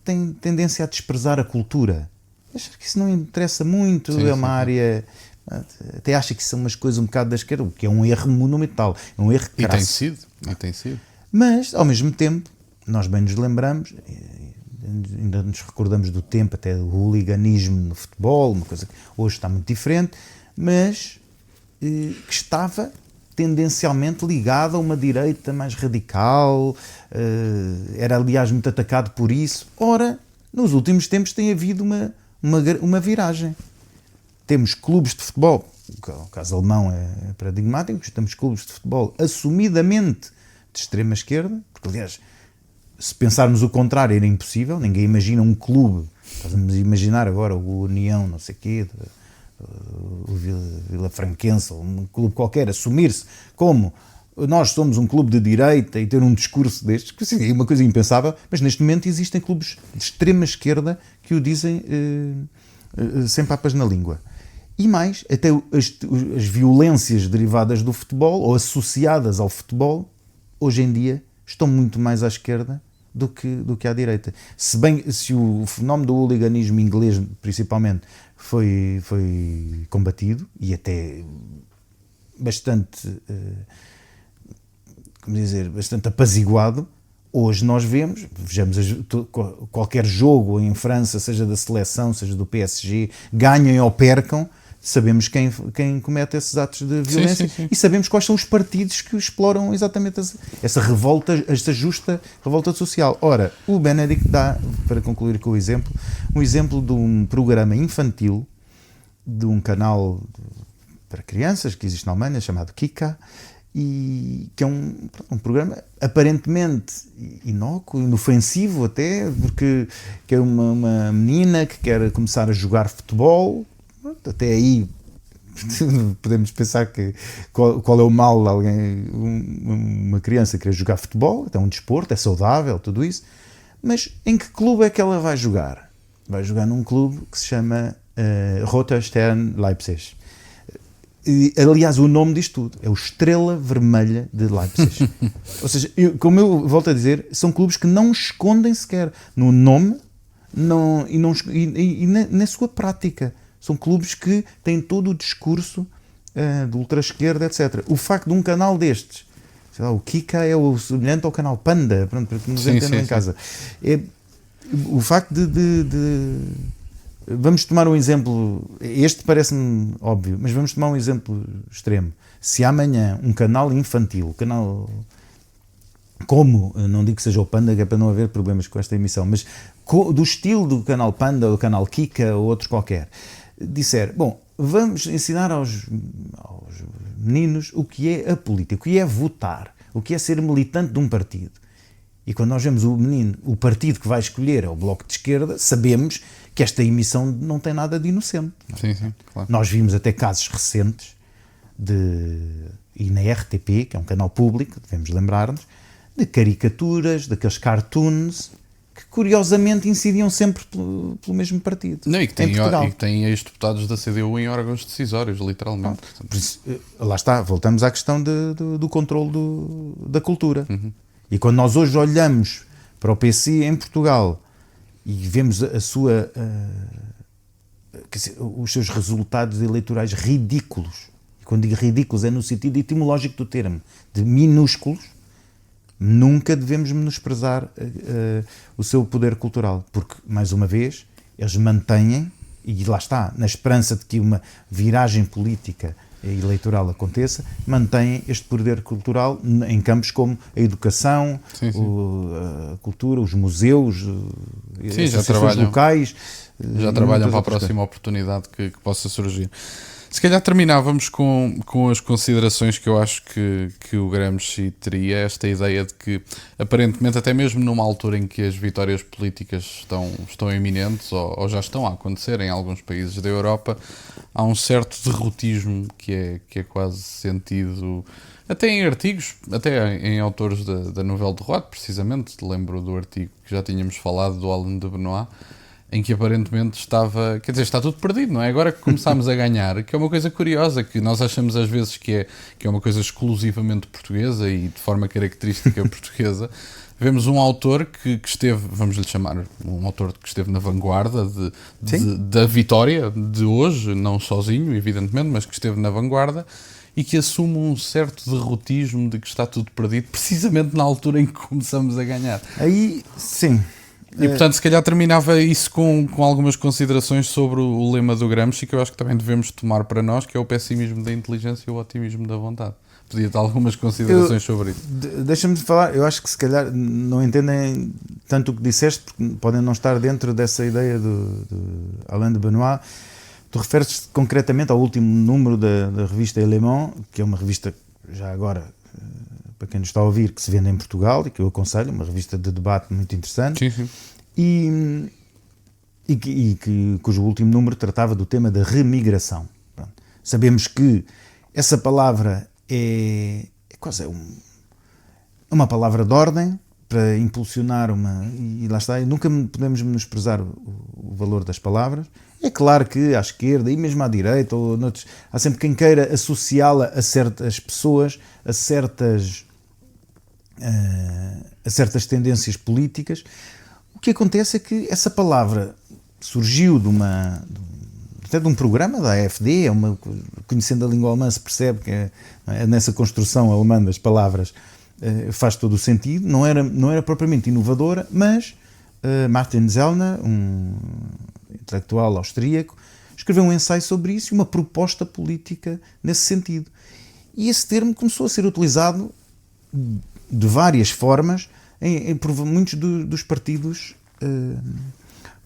tem tendência a desprezar a cultura. Acho que isso não interessa muito, é uma área... Até acha que isso são umas coisas um bocado da esquerda, o que é um erro monumental, é um erro crasso. E tem sido. Mas, ao mesmo tempo, nós bem nos lembramos, ainda nos recordamos do tempo até do hooliganismo no futebol, uma coisa que hoje está muito diferente, mas que estava tendencialmente ligado a uma direita mais radical, era aliás muito atacado por isso. Ora, nos últimos tempos tem havido uma viragem. Temos clubes de futebol, o caso alemão é paradigmático, temos clubes de futebol assumidamente de extrema esquerda, porque aliás, se pensarmos o contrário era impossível, ninguém imagina um clube, estamos a imaginar agora o União, não sei o quê, o Vila Franquense, ou um clube qualquer, assumir-se como nós somos um clube de direita e ter um discurso destes, que é uma coisa impensável, mas neste momento existem clubes de extrema esquerda que o dizem sem papas na língua. E mais, até as violências derivadas do futebol, ou associadas ao futebol, hoje em dia estão muito mais à esquerda do que à direita. Se o fenómeno do hooliganismo inglês, principalmente, foi combatido e até bastante, bastante apaziguado, hoje nós vejamos qualquer jogo em França, seja da seleção, seja do PSG, ganhem ou percam, sabemos quem comete esses atos de violência. Sim. E sabemos quais são os partidos que exploram exatamente essa revolta, esta justa revolta social. Ora, o Benedict dá, para concluir com o exemplo, um exemplo de um programa infantil de um canal para crianças que existe na Alemanha, chamado Kika, e que é um programa aparentemente inócuo, inofensivo até, porque que é uma menina que quer começar a jogar futebol. Até aí podemos pensar que qual é o mal de alguém, uma criança querer jogar futebol, até um desporto, é saudável, tudo isso, mas em que clube é que ela vai jogar? Vai jogar num clube que se chama Roter Stern Leipzig. E, aliás, o nome diz tudo, é o Estrela Vermelha de Leipzig. Ou seja, como eu volto a dizer, são clubes que não escondem sequer no nome e na sua prática. São clubes que têm todo o discurso de ultra-esquerda, etc. O facto de um canal destes, sei lá, o Kika é o semelhante ao canal Panda, pronto, para que nos entendam em casa. É, o facto vamos tomar um exemplo, este parece-me óbvio, mas vamos tomar um exemplo extremo. Se amanhã um canal infantil, como, não digo que seja o Panda, que é para não haver problemas com esta emissão, mas do estilo do canal Panda ou do canal Kika ou outro qualquer, disser, bom, vamos ensinar aos meninos o que é a política, o que é votar, o que é ser militante de um partido. E quando nós vemos o partido que vai escolher é o Bloco de Esquerda, sabemos que esta emissão não tem nada de inocente. Sim, claro. Nós vimos até casos recentes, e na RTP, que é um canal público, devemos lembrar-nos, de caricaturas, daqueles cartoons, que curiosamente incidiam sempre pelo mesmo partido. Não, e que tem ex-deputados da CDU em órgãos decisórios, literalmente. Por isso, lá está, voltamos à questão do controle da cultura. Uhum. E quando nós hoje olhamos para o PC em Portugal e vemos os seus resultados eleitorais ridículos, e quando digo ridículos é no sentido etimológico do termo, de minúsculos, nunca devemos menosprezar o seu poder cultural, porque, mais uma vez, eles mantêm, e lá está, na esperança de que uma viragem política eleitoral aconteça, mantêm este poder cultural em campos como a educação, a cultura, os museus, as associações locais. Já trabalham para a próxima oportunidade que possa surgir. Se calhar terminávamos com as considerações que eu acho que o Gramsci teria, esta ideia de que, aparentemente, até mesmo numa altura em que as vitórias políticas estão iminentes ou já estão a acontecer em alguns países da Europa, há um certo derrotismo que é quase sentido, até em artigos, até em autores da Nouvelle Droite, precisamente. Lembro do artigo que já tínhamos falado, do Alain de Benoit, em que aparentemente está tudo perdido, não é? Agora que começámos a ganhar, que é uma coisa curiosa, que nós achamos às vezes que é uma coisa exclusivamente portuguesa e de forma característica portuguesa. Vemos um autor que esteve, vamos lhe chamar, um autor que esteve na vanguarda da vitória de hoje, não sozinho, evidentemente, mas que esteve na vanguarda e que assume um certo derrotismo de que está tudo perdido, precisamente na altura em que começamos a ganhar. Aí, sim. E portanto, se calhar terminava isso com algumas considerações sobre o lema do Gramsci, que eu acho que também devemos tomar para nós, que é o pessimismo da inteligência e o otimismo da vontade. Podia ter algumas considerações sobre isso. Deixa-me falar, eu acho que se calhar não entendem tanto o que disseste, porque podem não estar dentro dessa ideia do Alain de Benoit. Tu referes-te concretamente ao último número da revista Élément, que é uma revista, já agora, para quem nos está a ouvir, que se vende em Portugal e que eu aconselho, uma revista de debate muito interessante. Sim. Cujo último número tratava do tema da remigração. Pronto. Sabemos que essa palavra é quase uma palavra de ordem para impulsionar e lá está, e nunca podemos menosprezar o valor das palavras. É claro que à esquerda e mesmo à direita ou noutros, há sempre quem queira associá-la a certas pessoas, a certas tendências políticas. O que acontece é que essa palavra surgiu até de um programa da AfD, conhecendo a língua alemã se percebe que nessa construção alemã das palavras faz todo o sentido, não era propriamente inovadora, mas Martin Sellner, um intelectual austríaco, escreveu um ensaio sobre isso e uma proposta política nesse sentido. E esse termo começou a ser utilizado de várias formas por muitos dos partidos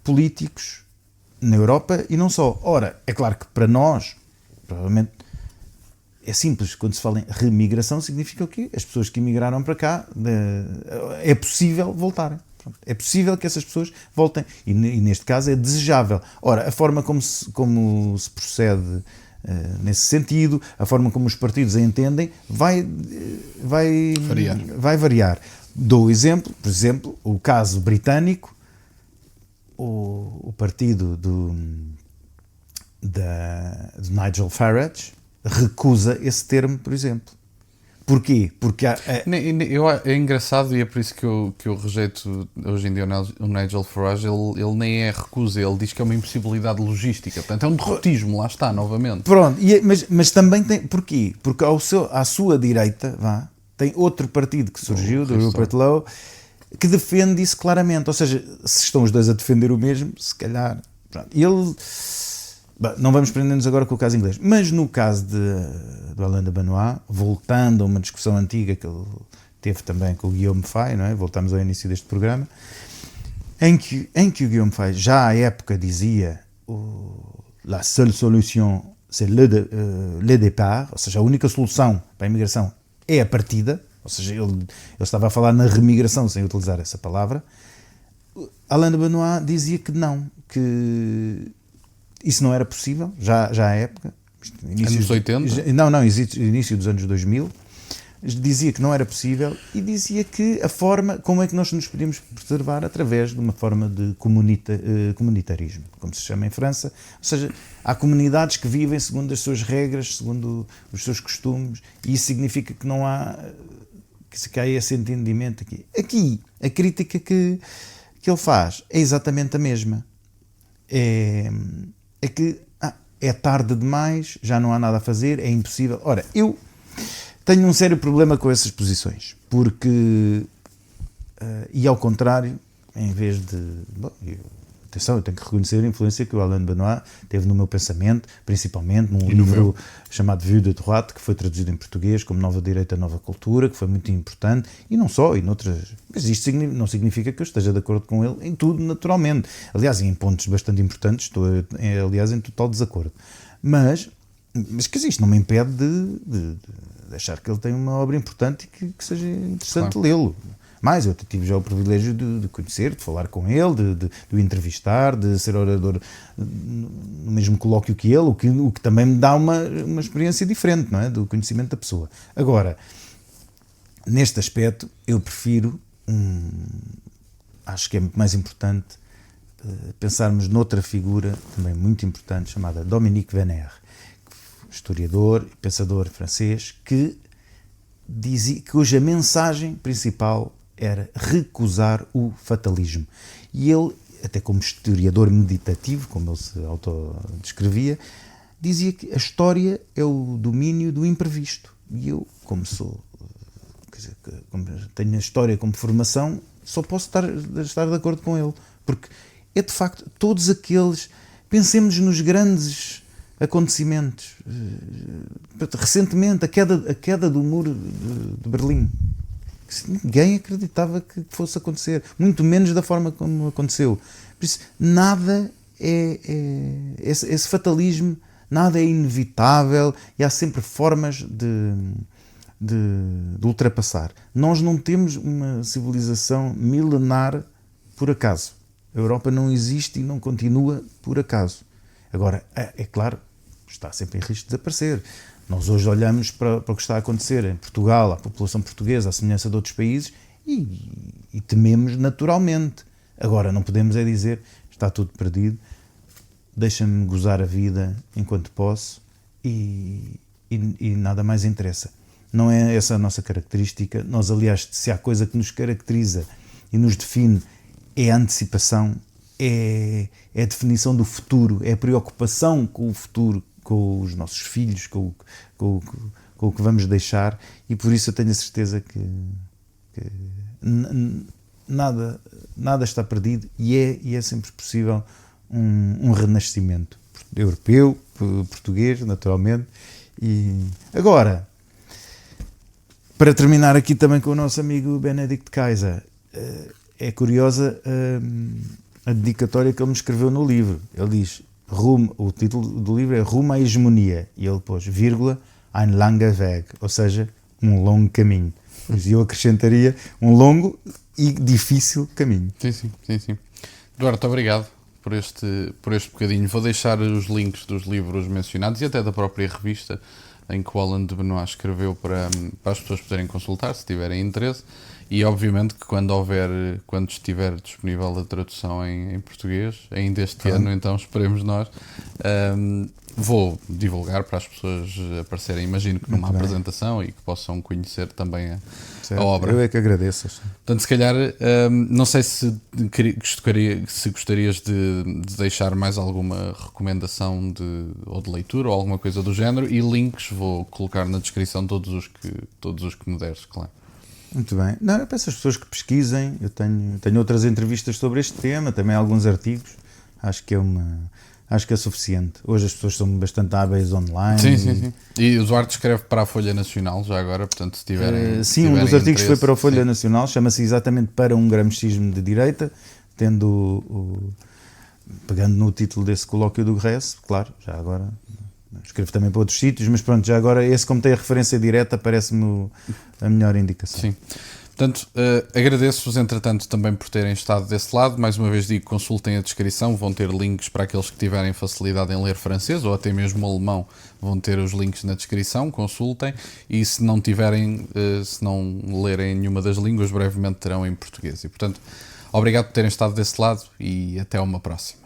políticos na Europa e não só. Ora, é claro que para nós, provavelmente, é simples, quando se fala em remigração, significa o quê? As pessoas que emigraram para cá, é possível voltarem. É possível que essas pessoas voltem e neste caso é desejável. Ora, a forma como se procede nesse sentido, a forma como os partidos a entendem vai variar. Dou exemplo, por exemplo, o caso britânico, o partido de Nigel Farage recusa esse termo, por exemplo. Porquê? Porque é engraçado e é por isso que eu rejeito hoje em dia o Nigel Farage. Ele nem é recusa, ele diz que é uma impossibilidade logística. Portanto, é um derrotismo, lá está, novamente. Pronto, mas também tem... Porquê? Porque à sua direita, tem outro partido que surgiu, do Rupert Lowe, que defende isso claramente. Ou seja, se estão os dois a defender o mesmo, se calhar... Pronto, ele... Não vamos prender-nos agora com o caso inglês, mas no caso do Alain de Benoit, voltando a uma discussão antiga que ele teve também com o Guillaume Fay, não é? Voltamos ao início deste programa, em que o Guillaume Fay já à época dizia la seule solution c'est le départ, ou seja, a única solução para a imigração é a partida, ou seja, ele estava a falar na remigração sem utilizar essa palavra. Alain de Benoist dizia que não, que isso não era possível, já à época. Anos 80? Não, início dos anos 2000. Dizia que não era possível e dizia que a forma, como é que nós nos podíamos preservar através de uma forma de comunitarismo, como se chama em França, ou seja, há comunidades que vivem segundo as suas regras, segundo os seus costumes, e isso significa que não há, que há esse entendimento aqui. Aqui, a crítica que ele faz é exatamente a mesma. É que é tarde demais, já não há nada a fazer, é impossível. Ora, eu tenho um sério problema com essas posições, porque, e ao contrário, em vez de... Bom, atenção, eu tenho que reconhecer a influência que o Alain de Benoist teve no meu pensamento, principalmente num livro chamado Vue de Droite, que foi traduzido em português como Nova Direita, Nova Cultura, que foi muito importante, e não só, e noutras... Mas isto não significa que eu esteja de acordo com ele em tudo, naturalmente. Aliás, em pontos bastante importantes, estou, aliás, em total desacordo. Mas quer dizer, isto não me impede de achar que ele tem uma obra importante e que seja interessante lê-lo. Mas eu tive já o privilégio de conhecer, de falar com ele, de o entrevistar, de ser orador no mesmo colóquio que ele, o que também me dá uma experiência diferente, não é? Do conhecimento da pessoa. Agora, neste aspecto, eu prefiro, acho que é muito mais importante pensarmos noutra figura também muito importante, chamada Dominique Venner, historiador e pensador francês, que dizia, cuja mensagem principal era recusar o fatalismo. E ele, até como historiador meditativo, como ele se autodescrevia, dizia que a história é o domínio do imprevisto. E eu, como tenho a história como formação, só posso estar de acordo com ele. Porque é de facto todos aqueles... Pensemos nos grandes acontecimentos. Recentemente, a queda do muro de Berlim. Ninguém acreditava que fosse acontecer, muito menos da forma como aconteceu. Por isso, nada esse fatalismo, nada é inevitável e há sempre formas de ultrapassar. Nós não temos uma civilização milenar por acaso. A Europa não existe e não continua por acaso. Agora, é claro, está sempre em risco de desaparecer. Nós hoje olhamos para o que está a acontecer em Portugal, à população portuguesa, à semelhança de outros países, e tememos naturalmente. Agora, não podemos dizer, está tudo perdido, deixa-me gozar a vida enquanto posso e nada mais interessa. Não é essa a nossa característica. Nós, aliás, se há coisa que nos caracteriza e nos define, é a antecipação, é a definição do futuro, é a preocupação com o futuro, com os nossos filhos, com o que vamos deixar, e por isso eu tenho a certeza que nada está perdido e é sempre possível um renascimento europeu, português, naturalmente. E agora, para terminar aqui também com o nosso amigo Benedict Kaiser, é curiosa a dedicatória que ele me escreveu no livro. Ele diz, o título do livro é Rumo à Hegemonia, e ele pôs, vírgula, ein langer Weg, ou seja, um longo caminho. E eu acrescentaria um longo e difícil caminho. Sim. Eduardo, obrigado por este bocadinho. Vou deixar os links dos livros mencionados e até da própria revista em que o Alain de Benoist escreveu para as pessoas poderem consultar, se tiverem interesse. E obviamente que quando estiver disponível a tradução em português, ainda este ano, então esperemos nós, vou divulgar para as pessoas aparecerem, imagino que numa apresentação, e que possam conhecer também a obra. Eu é que agradeço. Portanto, se calhar, não sei se gostarias de deixar mais alguma recomendação ou de leitura ou alguma coisa do género, e links vou colocar na descrição todos os que me deres, claro. Muito bem. Não, eu peço às pessoas que pesquisem. Eu tenho outras entrevistas sobre este tema, também alguns artigos. Acho que é suficiente. Hoje as pessoas são bastante hábeis online. Sim. E o Duarte escreve para a Folha Nacional já agora, portanto, se tiverem... Sim, um dos artigos foi para a Folha Nacional, chama-se exatamente Para um Gramscismo de Direita. pegando no título desse colóquio do Grèce, claro, já agora escrevo também para outros sítios, mas pronto, já agora esse, como tem a referência direta, parece-me a melhor indicação. Sim. Portanto, agradeço-vos, entretanto, também por terem estado desse lado. Mais uma vez digo, consultem a descrição, vão ter links para aqueles que tiverem facilidade em ler francês ou até mesmo alemão, vão ter os links na descrição, consultem. E se não tiverem, se não lerem nenhuma das línguas, brevemente terão em português. E, portanto, obrigado por terem estado desse lado e até uma próxima.